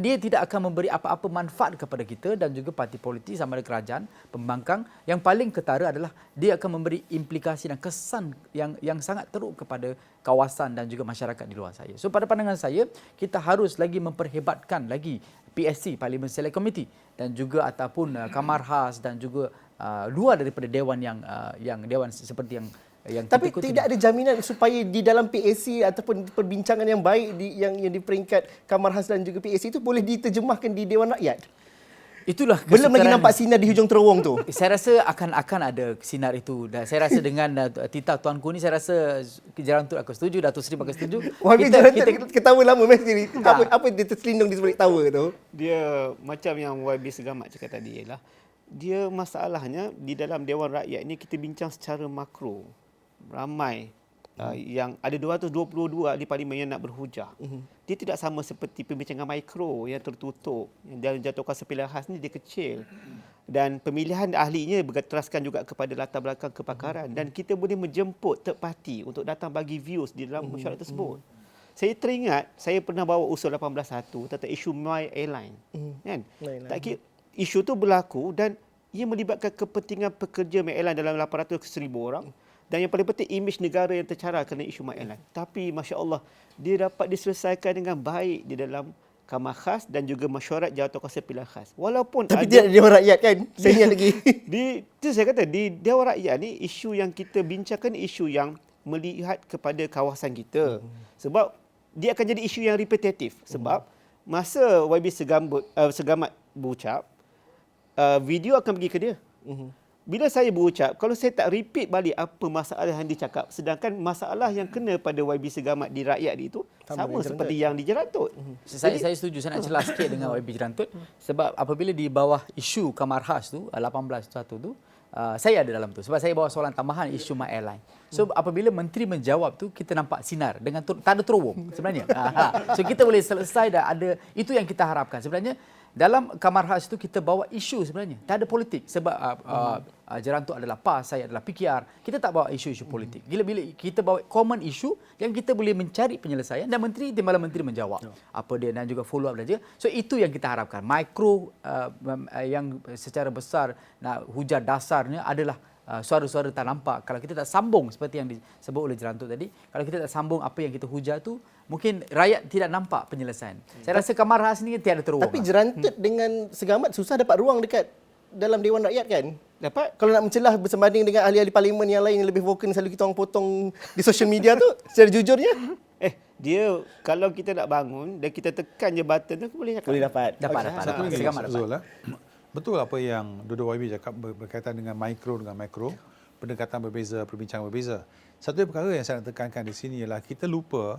dia tidak akan memberi apa-apa manfaat kepada kita dan juga parti politik sama ada kerajaan, pembangkang. Yang paling ketara adalah dia akan memberi implikasi dan kesan yang sangat teruk kepada kawasan dan juga masyarakat di luar saya. So pada pandangan saya, kita harus lagi memperhebatkan lagi PSC, Parliament Select Committee, dan juga ataupun Kamar Khas dan juga luar daripada dewan yang dewan seperti yang Tapi kita ikuti. tidak ada jaminan supaya di dalam PAC ataupun perbincangan yang baik yang di peringkat Kamar Khas dan juga PAC itu boleh diterjemahkan di Dewan Rakyat. Itulah Belum lagi kesukaran. nampak sinar di hujung terowong tu. Saya rasa akan ada sinar itu. Dan saya rasa dengan titah tuanku ni, saya rasa Jerantut akan setuju, Datuk Seri akan setuju. Wahbi Jerantut ketawa lama mesti. Apa dia terselindung di sebalik tawa tu? Dia macam yang YB Segamat cakap tadi ialah, dia masalahnya di dalam Dewan Rakyat ni kita bincang secara makro. Ramai yang ada 222 ahli parlimen yang nak berhujah. Dia tidak sama seperti pembincangan mikro yang tertutup. Dan jatuh kuasa pilihan khas ni dia kecil. Dan pemilihan ahlinya berteraskan juga kepada latar belakang kepakaran. Dan kita boleh menjemput third party untuk datang bagi views di dalam mesyuarat tersebut. Saya teringat, saya pernah bawa usul 18.1 tentang isu My Airline. Kan? Tak kira, isu tu berlaku dan ia melibatkan kepentingan pekerja My Airline dalam 800 ke 1,000 orang. Dan yang paling penting, imej negara yang tercarar kerana isu My Airline. Tapi Masya Allah, dia dapat diselesaikan dengan baik di dalam Kamar Khas dan juga mesyuarat jawatankuasa pilihan khas. Walaupun Tapi tidak ada Dewan Rakyat kan? Saya ingat lagi. Itu saya kata, di Dewan Rakyat ni, isu yang kita bincangkan isu yang melihat kepada kawasan kita. Sebab dia akan jadi isu yang repetitif. Sebab masa YB Segamat berucap, video akan pergi ke dia. Bila saya berucap, kalau saya tak repeat balik apa masalah yang dia cakap, sedangkan masalah yang kena pada YB Segamat di rakyat itu sama seperti yang di Jerantut. Saya setuju. Saya nak celah sikit dengan YB Jerantut. Sebab apabila di bawah isu Kamar Khas tu, 18.1 tu, saya ada dalam tu. Sebab saya bawa soalan tambahan isu My Airline. So apabila menteri menjawab tu, kita nampak sinar dengan tak ada terowong sebenarnya. So kita boleh selesai dah ada, itu yang kita harapkan. Sebenarnya dalam Kamar Khas itu kita bawa isu sebenarnya. Tak ada politik. Sebab Jerantut adalah PAS, saya adalah PKR. Kita tak bawa isu-isu politik. Bila kita bawa common issue yang kita boleh mencari penyelesaian dan timbalan menteri menjawab apa dia dan juga follow up dan juga. So itu yang kita harapkan. Mikro yang secara besar hujah dasarnya adalah suara-suara tak nampak. Kalau kita tak sambung seperti yang disebut oleh Jerantut tadi, kalau kita tak sambung apa yang kita hujah tu, mungkin rakyat tidak nampak penyelesaian. Saya rasa Kamar Khas ni tiada terowong. Tapi Jerantut dengan Segamat susah dapat ruang dekat dalam Dewan Rakyat kan? Dapat. Kalau nak mencelah bersembanding dengan ahli-ahli parlimen yang lain yang lebih vokal, selalu kita orang potong di social media tu, secara jujurnya. Dia kalau kita nak bangun dan kita tekan je button tu, boleh cakap. Boleh dapat. Dapat. Satu lagi, Segamat dapat. Zul, betul apa yang Dodo YB cakap berkaitan dengan mikro dengan makro, pendekatan berbeza, perbincangan berbeza. Satu perkara yang saya nak tekankan di sini ialah kita lupa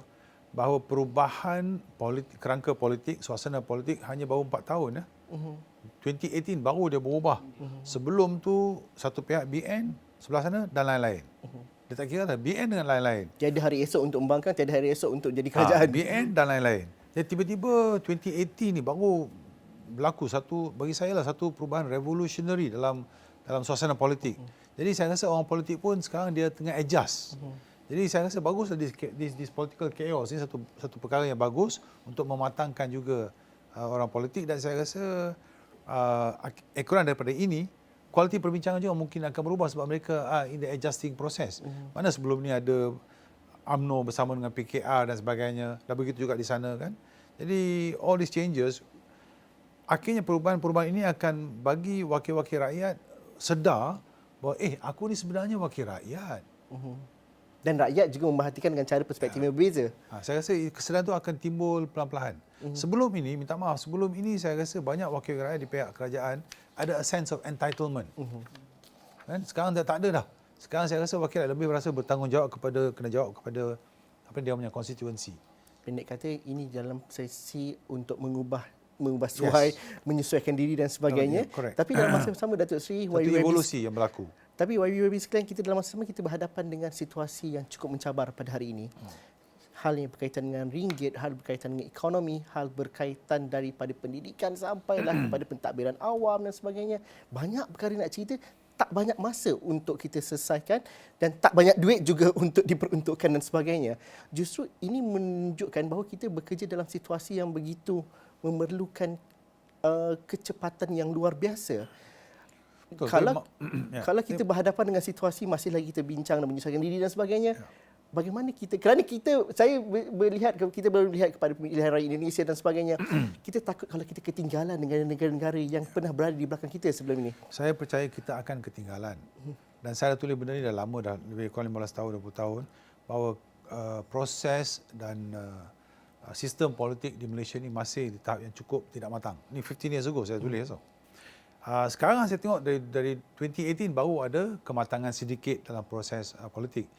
bahawa perubahan politik, kerangka politik, suasana politik hanya baru 4 tahun. 2018 baru dia berubah. Sebelum tu satu pihak BN, sebelah sana dan lain-lain. Dia tak kira dah BN dengan lain-lain. Tiada hari esok untuk membangkang, tiada hari esok untuk jadi kerajaan. BN dan lain-lain. Jadi tiba-tiba 2018 ni baru berlaku bagi saya lah satu perubahan revolutionary dalam suasana politik. Jadi saya rasa orang politik pun sekarang dia tengah adjust. Jadi saya rasa bagus this political chaos ni satu perkara yang bagus untuk mematangkan juga orang politik, dan saya rasa ekoran daripada ini kualiti perbincangan juga mungkin akan berubah sebab mereka in the adjusting process. Mana sebelum ni ada UMNO bersama dengan PKR dan sebagainya, dan begitu juga di sana kan. Jadi all these changes, akhirnya perubahan-perubahan ini akan bagi wakil-wakil rakyat sedar bahawa aku ni sebenarnya wakil rakyat. Dan rakyat juga memerhatikan dengan cara perspektif yang berbeza. Saya rasa kesedaran itu akan timbul pelan-pelan. Sebelum ini, minta maaf, sebelum ini saya rasa banyak wakil rakyat di pihak kerajaan ada a sense of entitlement. Kan? Sekarang dah tak ada dah. Sekarang saya rasa wakil rakyat lebih berasa bertanggungjawab kena jawab kepada apa dia punya konstituensi. Pendek kata, ini dalam sesi untuk mengubah suai, menyesuaikan diri dan sebagainya. Tapi dalam masa yang sama, Datuk Seri, satu evolusi yang berlaku. Tapi YB sekalian, kita dalam masa sama kita berhadapan dengan situasi yang cukup mencabar pada hari ini. Hal yang berkaitan dengan ringgit, hal berkaitan dengan ekonomi, hal berkaitan daripada pendidikan sampailah kepada pentadbiran awam dan sebagainya. Banyak perkara nak cerita, tak banyak masa untuk kita selesaikan dan tak banyak duit juga untuk diperuntukkan dan sebagainya. Justru ini menunjukkan bahawa kita bekerja dalam situasi yang begitu memerlukan kecepatan yang luar biasa. Betul, Kalau kita berhadapan dengan situasi masih lagi kita bincang dan menyesuaikan diri dan sebagainya, bagaimana saya melihat, kita baru melihat kepada pemilihan raya Indonesia dan sebagainya, kita takut kalau kita ketinggalan dengan negara-negara yang pernah berada di belakang kita sebelum ini. Saya percaya kita akan ketinggalan. Dan saya dah tulis benda ni dah lama, dah lebih kurang 15 tahun, 20 tahun, bahawa proses dan sistem politik di Malaysia ni masih di tahap yang cukup tidak matang. Ni 15 years ago saya tulis. Sekarang saya tengok dari 2018 baru ada kematangan sedikit dalam proses politik.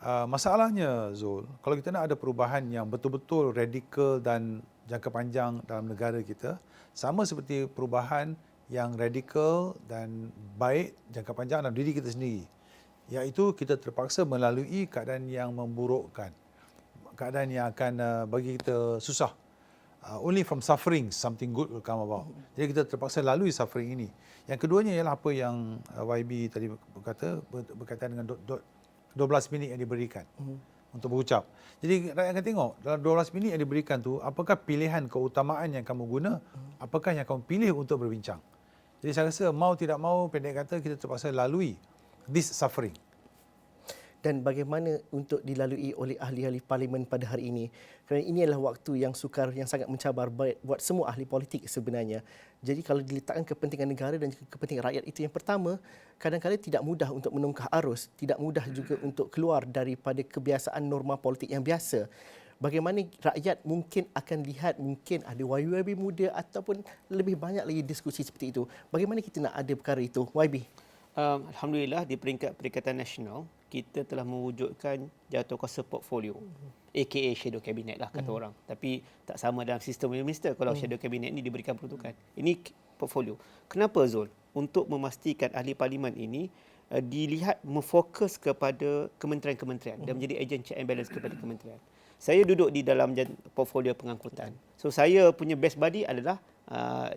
Masalahnya Zul, kalau kita nak ada perubahan yang betul-betul radikal dan jangka panjang dalam negara kita, sama seperti perubahan yang radikal dan baik jangka panjang dalam diri kita sendiri, iaitu kita terpaksa melalui keadaan yang memburukkan, keadaan yang akan bagi kita susah. Only from suffering something good will come about. Jadi kita terpaksa lalui suffering ini. Yang keduanya ialah apa yang YB tadi berkata berkaitan dengan 12 minit yang diberikan untuk berucap. Jadi rakyat akan tengok dalam 12 minit yang diberikan tu, apakah pilihan keutamaan yang kamu guna, apakah yang kamu pilih untuk berbincang. Jadi saya rasa mau tidak mau, pendek kata, kita terpaksa lalui this suffering. Dan bagaimana untuk dilalui oleh ahli-ahli parlimen pada hari ini. Kerana ini adalah waktu yang sukar, yang sangat mencabar buat semua ahli politik sebenarnya. Jadi kalau diletakkan kepentingan negara dan juga kepentingan rakyat, itu yang pertama, kadang-kadang tidak mudah untuk menungkah arus, tidak mudah juga untuk keluar daripada kebiasaan norma politik yang biasa. Bagaimana rakyat mungkin akan lihat, mungkin ada YB muda ataupun lebih banyak lagi diskusi seperti itu. Bagaimana kita nak ada perkara itu, YB? Alhamdulillah di peringkat Perikatan Nasional kita telah mewujudkan jawatankuasa portfolio, aka shadow cabinet lah kata orang. Tapi tak sama dalam sistem minister kalau shadow cabinet ini diberikan peruntukan. Ini portfolio. Kenapa Zul? Untuk memastikan ahli parlimen ini dilihat memfokus kepada kementerian-kementerian dan menjadi agent check and balance kepada kementerian. Saya duduk di dalam portfolio pengangkutan. So saya punya best buddy adalah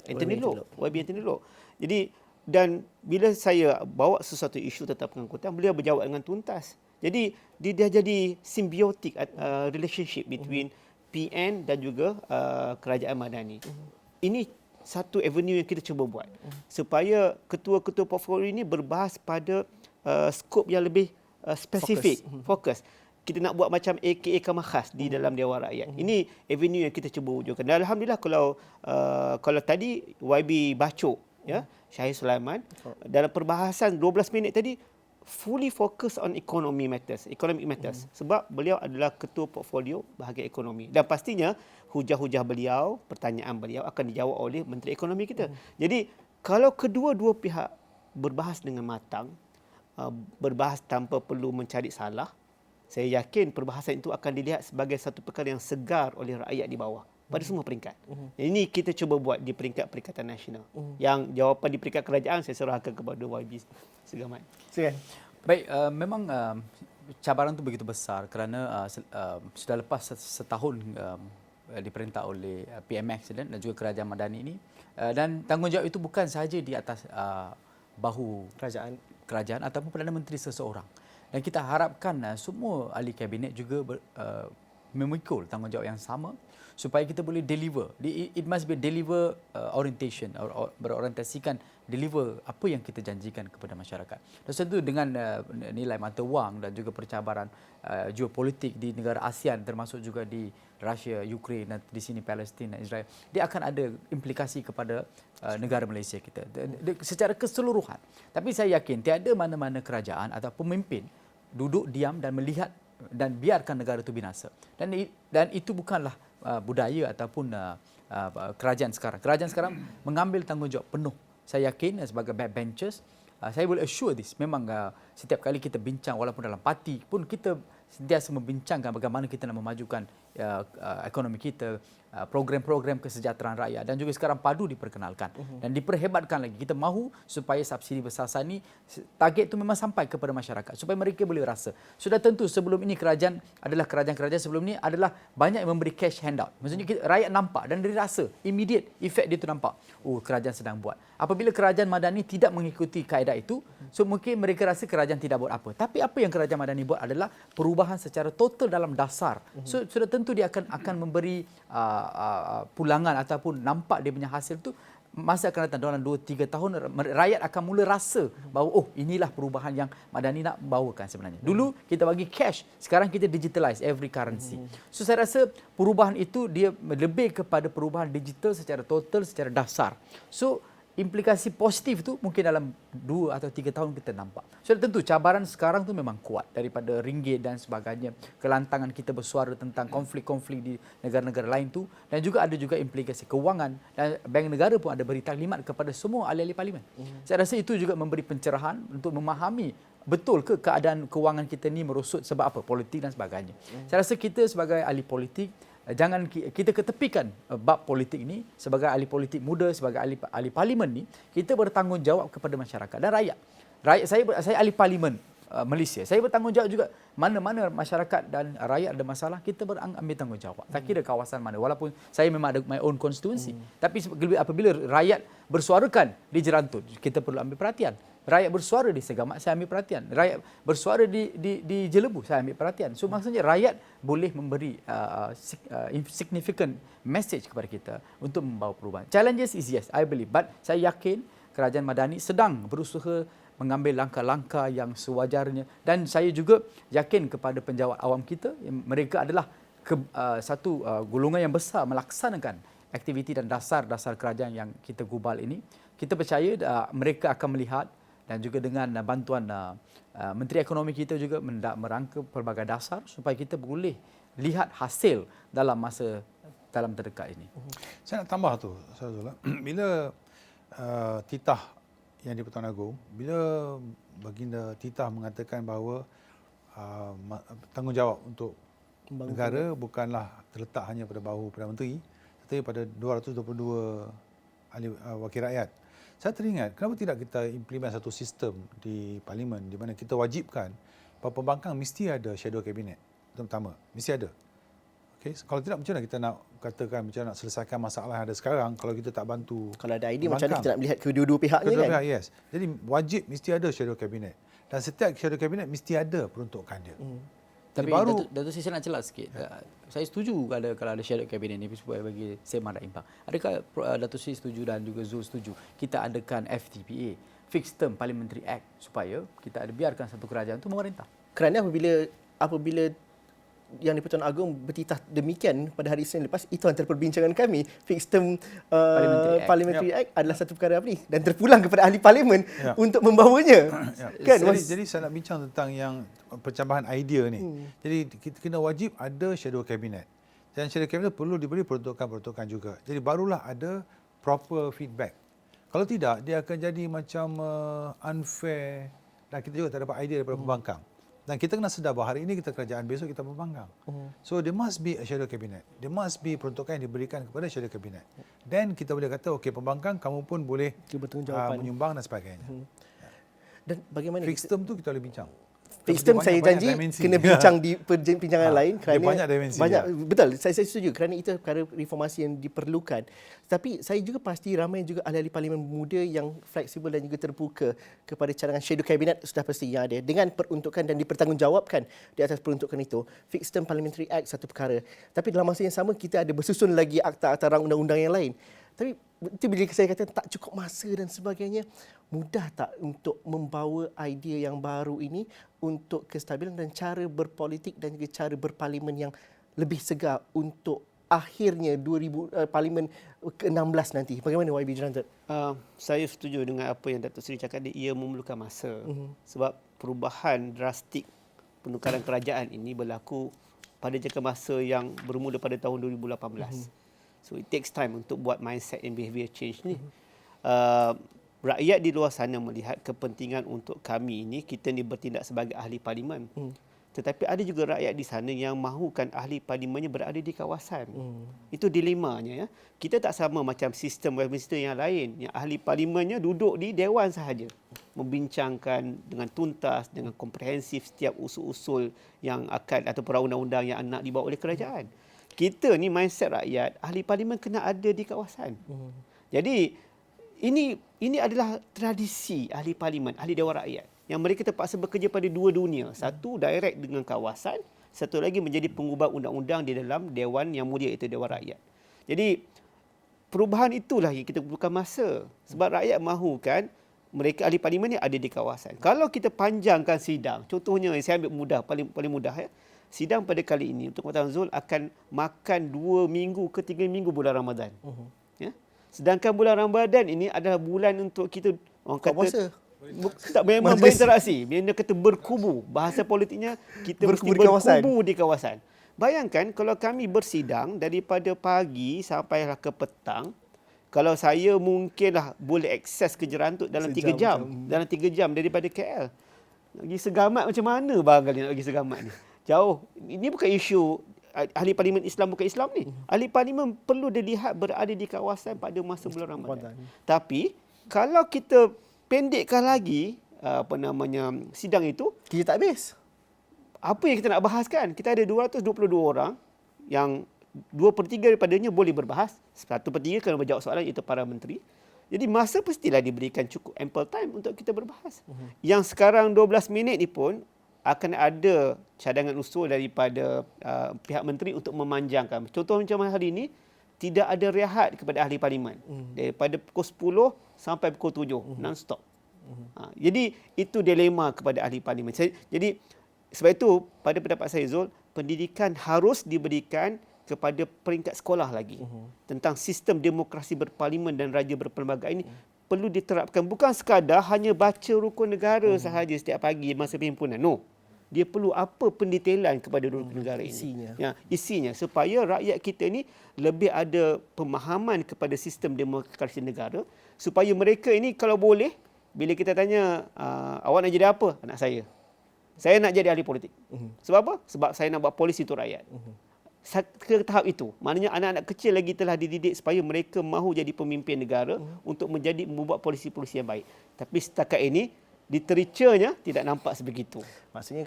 Anthony Loke, YB Anthony Loke. Jadi dan bila saya bawa sesuatu isu tentang pengangkutan, beliau berjawab dengan tuntas. Jadi dia jadi symbiotic relationship between PN dan juga kerajaan Madani. Ini satu avenue yang kita cuba buat supaya ketua-ketua portfolio ini berbahas pada skop yang lebih spesifik, fokus. Kita nak buat macam AKA Kamar Khas di dalam Dewan Rakyat. Ini avenue yang kita cuba wujudkan. Dan alhamdulillah kalau tadi YB Bacok, ya, Syahir Sulaiman dalam perbahasan 12 minit tadi fully focus on economic matters sebab beliau adalah ketua portfolio bahagian ekonomi dan pastinya hujah-hujah beliau, pertanyaan beliau akan dijawab oleh Menteri Ekonomi kita. Jadi kalau kedua-dua pihak berbahas dengan matang, berbahas tanpa perlu mencari salah, saya yakin perbahasan itu akan dilihat sebagai satu perkara yang segar oleh rakyat di bawah pada semua peringkat. Ini kita cuba buat di peringkat Perikatan Nasional. Yang jawapan di peringkat kerajaan saya serahkan kepada YB Segamat. Silakan. Baik, memang cabaran itu begitu besar kerana sudah lepas setahun diperintah oleh PMX dan juga Kerajaan Madani ini, dan tanggungjawab itu bukan sahaja di atas bahu kerajaan ataupun Perdana Menteri seseorang. Dan kita harapkan semua ahli kabinet juga memikul tanggungjawab yang sama supaya kita boleh deliver. It must be deliver orientation, berorientasikan deliver apa yang kita janjikan kepada masyarakat. Dan tentu dengan nilai mata wang dan juga percabaran geopolitik di negara ASEAN termasuk juga di Rusia, Ukraine dan di sini Palestin dan Israel, dia akan ada implikasi kepada negara Malaysia kita secara keseluruhan. Tapi saya yakin tiada mana-mana kerajaan atau pemimpin duduk diam dan melihat dan biarkan negara itu binasa. Dan itu bukanlah budaya ataupun kerajaan sekarang. Kerajaan sekarang mengambil tanggungjawab penuh. Saya yakin sebagai backbenchers, saya boleh assure this. Memang setiap kali kita bincang walaupun dalam parti pun kita sentiasa membincangkan bagaimana kita nak memajukan ekonomi kita, program-program kesejahteraan rakyat dan juga sekarang padu diperkenalkan dan diperhebatkan lagi. Kita mahu supaya subsidi besaran ini target itu memang sampai kepada masyarakat supaya mereka boleh rasa. Sudah tentu sebelum ini kerajaan sebelum ini adalah banyak yang memberi cash handout. Maksudnya rakyat nampak dan dia rasa immediate effect dia itu nampak. Oh, kerajaan sedang buat. Apabila kerajaan Madani tidak mengikuti kaedah itu, so mungkin mereka rasa kerajaan tidak buat apa. Tapi apa yang kerajaan Madani buat adalah perubahan secara total dalam dasar. So sudah tentu tentu dia akan memberi pulangan ataupun nampak dia punya hasil tu masa akan datang dalam 2-3 tahun rakyat akan mula rasa bahawa inilah perubahan yang Madani nak bawakan sebenarnya. Dulu kita bagi cash, sekarang kita digitalize every currency. So saya rasa perubahan itu dia lebih kepada perubahan digital secara total, secara dasar. So implikasi positif tu mungkin dalam 2 atau 3 tahun kita nampak. So tentu cabaran sekarang tu memang kuat daripada ringgit dan sebagainya. Kelantangan kita bersuara tentang konflik-konflik di negara-negara lain tu, dan juga ada juga implikasi kewangan, dan Bank Negara pun ada beri taklimat kepada semua ahli-ahli parlimen. Saya rasa itu juga memberi pencerahan untuk memahami betul ke keadaan kewangan kita ni merosot sebab apa, politik dan sebagainya. Saya rasa kita sebagai ahli politik jangan kita ketepikan bab politik ini. Sebagai ahli politik muda, sebagai ahli parlimen ni, kita bertanggungjawab kepada masyarakat dan rakyat. Saya ahli parlimen Malaysia. Saya bertanggungjawab juga mana-mana masyarakat dan rakyat ada masalah, kita ambil tanggungjawab. Tak kira kawasan mana, walaupun saya memang ada my own constituency. Tapi apabila rakyat bersuarakan di Jerantut, kita perlu ambil perhatian. Rakyat bersuara di Segamat, saya ambil perhatian. Rakyat bersuara di Jelebu, saya ambil perhatian. So maksudnya rakyat boleh memberi significant message kepada kita untuk membawa perubahan. Challenges is yes, I believe. But saya yakin Kerajaan Madani sedang berusaha mengambil langkah-langkah yang sewajarnya. Dan saya juga yakin kepada penjawat awam kita, mereka adalah satu golongan yang besar melaksanakan aktiviti dan dasar-dasar kerajaan yang kita gubal ini. Kita percaya mereka akan melihat, dan juga dengan bantuan Menteri Ekonomi kita juga merangka pelbagai dasar supaya kita boleh lihat hasil dalam terdekat ini. Saya nak tambah tu, Syazul. Bila titah yang di Pertuan Agong, bila Baginda Titah mengatakan bahawa tanggungjawab untuk negara bukanlah terletak hanya pada bahu Perdana Menteri, tetapi pada 222 ahli wakil rakyat. Saya teringat, kenapa tidak kita implement satu sistem di Parlimen di mana kita wajibkan bahawa pembangkang mesti ada shadow cabinet. Itu pertama, mesti ada. Okay? Kalau tidak, macam mana kita nak katakan, macam mana nak selesaikan masalah yang ada sekarang kalau kita tak bantu? Kalau ada idea, macam mana kita nak melihat kedua-dua pihaknya kan? Pihak, yes. Jadi wajib mesti ada shadow cabinet. Dan setiap shadow cabinet mesti ada peruntukan dia. Tapi baru Datuk saya nak celah sikit. Saya setuju kalau ada shadow cabinet ni supaya bagi sembang dan imbang. Adakah Datuk Seri setuju dan juga Zul setuju kita adakan FTPA, Fixed Term Parliamentary Act, supaya kita biarkan satu kerajaan itu memerintah? Kerana apabila yang di Pertuan Agong bertitah demikian pada hari Isnin lepas, itu antara perbincangan kami. Fixed Term Parliamentary Act adalah satu perkara apa ni, dan terpulang kepada ahli parlimen untuk membawanya. Kan? Jadi saya nak bincang tentang yang pencambahan idea ni. Jadi kita kena wajib ada shadow cabinet. Dan shadow cabinet perlu diberi peruntukan-peruntukan juga. Jadi barulah ada proper feedback. Kalau tidak, dia akan jadi macam unfair, dan kita juga tak dapat idea daripada pembangkang. Dan kita kena sedar bahawa hari ini kita kerajaan, besok kita pembangkang. So there must be a shadow cabinet. There must be peruntukan yang diberikan kepada shadow cabinet. Then kita boleh kata, okey, pembangkang kamu pun boleh menyumbang dan sebagainya. Dan bagaimana fixed term tu kita boleh bincang. Fixed term saya janji kena bincang di perbincangan lain kerana dia banyak dimensi. Betul, saya setuju kerana itu perkara reformasi yang diperlukan. Tapi saya juga pasti ramai juga ahli-ahli parlimen muda yang fleksibel dan juga terbuka kepada cadangan shadow cabinet sudah pasti yang ada dengan peruntukan dan dipertanggungjawabkan di atas peruntukan itu. Fixed Term Parliamentary Act satu perkara. Tapi dalam masa yang sama kita ada bersusun lagi akta-akta rang undang-undang yang lain. Tapi itu bila saya kata tak cukup masa dan sebagainya, mudah tak untuk membawa idea yang baru ini untuk kestabilan dan cara berpolitik dan juga cara berparlimen yang lebih segar untuk akhirnya Parlimen ke-16 nanti. Bagaimana YB Jerantut? Saya setuju dengan apa yang Datuk Seri cakap, ia memerlukan masa. Sebab perubahan drastik penukaran kerajaan ini berlaku pada jangka masa yang bermula pada tahun 2018. So it takes time untuk buat mindset and behavior change ni. Rakyat di luar sana melihat kepentingan untuk kami ini, kita ni bertindak sebagai ahli parlimen. Tetapi ada juga rakyat di sana yang mahukan ahli parlimennya berada di kawasan. Itu dilemanya. Ya. Kita tak sama macam sistem Westminster yang lain. Yang ahli parlimennya duduk di dewan sahaja. Membincangkan dengan tuntas, dengan komprehensif setiap usul-usul yang akan atau perundang-undang yang nak dibawa oleh kerajaan. Kita ni mindset rakyat, ahli parlimen kena ada di kawasan. Jadi ini adalah tradisi ahli parlimen, ahli dewan rakyat yang mereka terpaksa bekerja pada dua dunia. Satu direct dengan kawasan, satu lagi menjadi pengubah undang-undang di dalam Dewan Yang Mulia, itu Dewan Rakyat. Jadi perubahan itulah yang kita butuhkan masa. Sebab rakyat mahukan mereka ahli parlimen ni ada di kawasan. Kalau kita panjangkan sidang, contohnya saya ambil mudah, paling mudah ya. Sidang pada kali ini untuk Muktamar Zul akan makan 2 minggu ke 3 minggu bulan Ramadan. Ya. Sedangkan bulan Ramadan ini adalah bulan untuk kita orang kata puasa. Tak memang berinteraksi. Bila kata berkubu, bahasa politiknya kita Berkubu mesti berkubu di kawasan. Bayangkan kalau kami bersidang daripada pagi sampailah ke petang, kalau saya mungkinlah boleh akses ke Jerantut dalam 3 jam. Dalam 3 jam daripada KL. Nak pergi Segamat macam mana barangkali nak pergi Segamat ni? Jauh. Ini bukan isu ahli parlimen Islam bukan Islam ni. Ahli parlimen perlu dilihat berada di kawasan pada masa bulan Ramadan. Tapi kalau kita pendekkan lagi sidang itu, Kita tak habis. apa yang kita nak bahaskan? Kita ada 222 orang yang 2/3 daripadanya boleh berbahas. 1/3 kena menjawab soalan, itu para menteri. Jadi masa pastilah diberikan cukup ample time untuk kita berbahas. Yang sekarang 12 minit ni pun akan ada cadangan usul daripada pihak menteri untuk memanjangkan. Contoh macam hari ini, tidak ada rehat kepada ahli parlimen. Daripada pukul 10 sampai pukul 7, non-stop. Jadi itu dilema kepada ahli parlimen. Jadi sebab itu pada pendapat saya Zul, pendidikan harus diberikan kepada peringkat sekolah lagi. Tentang sistem demokrasi berparlimen dan raja berperlembagaan ini perlu diterapkan. Bukan sekadar hanya baca rukun negara sahaja setiap pagi masa perhimpunan. No. Dia perlu apa pendetailan kepada rukun negara ini. Isinya. Ya, isinya supaya rakyat kita ni lebih ada pemahaman kepada sistem demokrasi negara, supaya mereka ini kalau boleh, bila kita tanya awak nak jadi apa? Anak saya nak jadi ahli politik. Sebab apa? Sebab saya nak buat polisi untuk rakyat. Ke tahap itu, maknanya anak-anak kecil lagi telah dididik supaya mereka mahu jadi pemimpin negara untuk membuat polisi-polisi yang baik. Tapi setakat ini literaturnya tidak nampak sebegitu. Maksudnya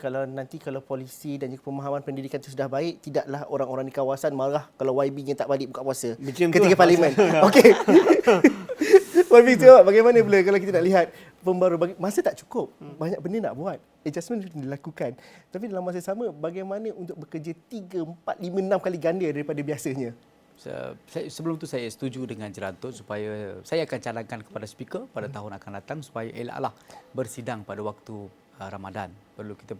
kalau polisi dan juga pemahaman pendidikan itu sudah baik, tidaklah orang-orang di kawasan marah kalau YB-nya tak balik buka puasa Macam ketika tu. parlimen. Okey. YB jawab bagaimana pula kalau kita nak lihat pembaru masa tak cukup. Banyak benda nak buat. Adjustment dilakukan. Tapi dalam masa sama bagaimana untuk bekerja 3, 4, 5, 6 kali ganda daripada biasanya? Sebelum tu saya setuju dengan Jerantut supaya saya akan cadangkan kepada speaker pada tahun akan datang supaya elaklah bersidang pada waktu Ramadan. Perlu kita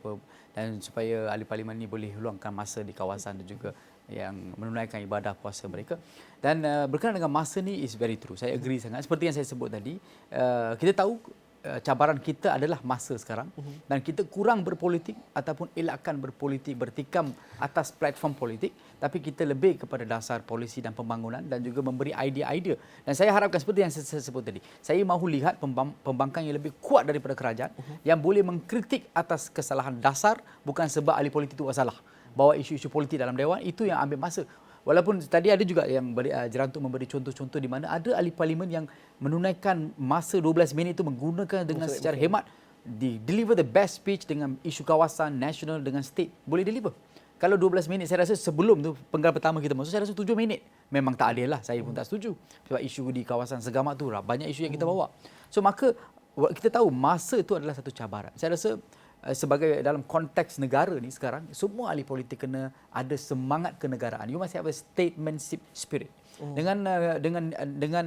dan supaya ahli parlimen ini boleh luangkan masa di kawasan dan juga yang menunaikan ibadah puasa mereka. Dan berkenaan dengan masa ni is very true. Saya agree sangat. Seperti yang saya sebut tadi, kita tahu cabaran kita adalah masa sekarang dan kita kurang berpolitik ataupun elakkan berpolitik bertikam atas platform politik, tapi kita lebih kepada dasar polisi dan pembangunan dan juga memberi idea-idea. Dan saya harapkan seperti yang saya sebut tadi, saya mahu lihat pembangkang yang lebih kuat daripada kerajaan yang boleh mengkritik atas kesalahan dasar, bukan sebab ahli politik itu salah. Bawa isu-isu politik dalam dewan, itu yang ambil masa. Walaupun tadi ada juga yang Jerantut memberi contoh-contoh di mana ada ahli parlimen yang menunaikan masa 12 minit itu menggunakan dengan secara hemat, deliver the best speech dengan isu kawasan, national dengan state, boleh deliver. Kalau 12 minit, saya rasa sebelum tu penggal pertama kita masuk, saya rasa 7 minit. Memang tak adil lah, saya pun tak setuju. Sebab isu di kawasan Segamat tu banyak isu yang kita bawa. So maka kita tahu masa itu adalah satu cabaran. Saya rasa sebagai dalam konteks negara ni sekarang, semua ahli politik kena ada semangat kenegaraan. You must have a statesmanship spirit. Dengan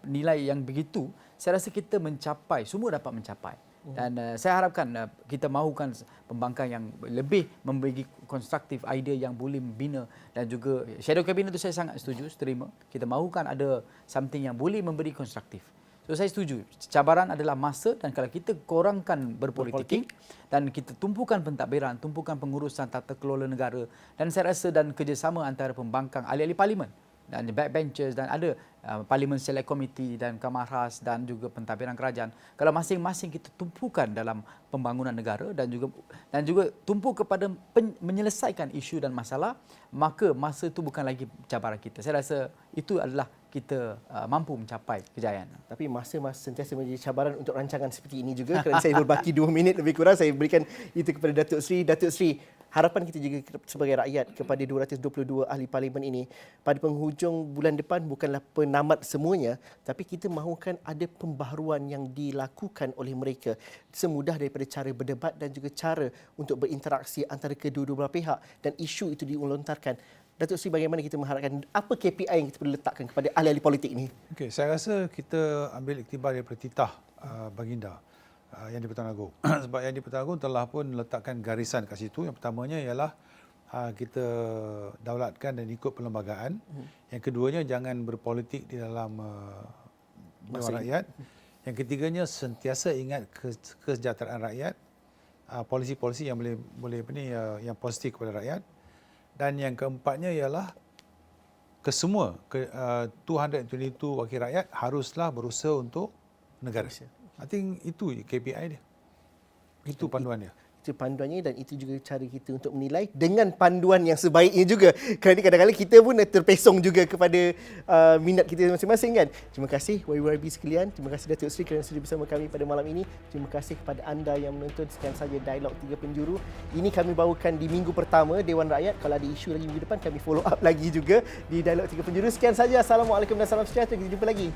nilai yang begitu, saya rasa kita mencapai, semua dapat mencapai. Dan saya harapkan kita mahukan pembangkang yang lebih memberi konstruktif idea yang boleh membina, dan juga shadow cabinet itu saya sangat setuju, terima. Kita mahukan ada something yang boleh memberi konstruktif. So saya setuju. Cabaran adalah masa, dan kalau kita kurangkan berpolitik dan kita tumpukan pentadbiran, tumpukan pengurusan tata kelola negara, dan saya rasa dan kerjasama antara pembangkang ahli-ahli parlimen dan backbenchers dan ada Parliament Select Committee dan Kamar Khas dan juga pentadbiran kerajaan, kalau masing-masing kita tumpukan dalam pembangunan negara dan juga tumpu kepada menyelesaikan isu dan masalah, maka masa itu bukan lagi cabaran kita. Saya rasa itu adalah kita mampu mencapai kejayaan. Tapi masa sentiasa menjadi cabaran untuk rancangan seperti ini juga. Kerana saya berbaki 2 minit lebih kurang, saya berikan itu kepada Datuk Seri. Datuk Seri, harapan kita juga sebagai rakyat kepada 222 ahli parlimen ini pada penghujung bulan depan bukanlah penamat semuanya, tapi kita mahukan ada pembaharuan yang dilakukan oleh mereka semudah daripada cara berdebat dan juga cara untuk berinteraksi antara kedua-dua belah pihak dan isu itu dilontarkan. Datuk Seri, bagaimana kita mengharapkan, apa KPI yang kita perlu letakkan kepada ahli-ahli politik ini? Okey, saya rasa kita ambil iktibar daripada titah baginda Yang di-Pertuan Agong. Sebab Yang di-Pertuan Agong telah pun letakkan garisan kat situ. Yang pertamanya ialah kita daulatkan dan ikut perlembagaan. Yang keduanya jangan berpolitik di dalam Dewan Rakyat. Yang ketiganya sentiasa ingat kesejahteraan rakyat, polisi-polisi yang boleh yang positif kepada rakyat. Dan yang keempatnya ialah kesemua 222 wakil rakyat haruslah berusaha untuk negara. I think itu KPI dia. Itu panduan dia. Itu panduannya dan itu juga cara kita untuk menilai dengan panduan yang sebaiknya juga. Kerana kadang-kadang kita pun terpesong juga kepada minat kita masing-masing kan. Terima kasih YYB sekalian. Terima kasih Datuk Seri kerana sudah bersama kami pada malam ini. Terima kasih kepada anda yang menonton. Sekian saja Dialog Tiga Penjuru. Ini kami bawakan di minggu pertama Dewan Rakyat. Kalau ada isu lagi minggu depan, kami follow up lagi juga di Dialog Tiga Penjuru. Sekian saja. Assalamualaikum dan salam sejahtera. Kita jumpa lagi.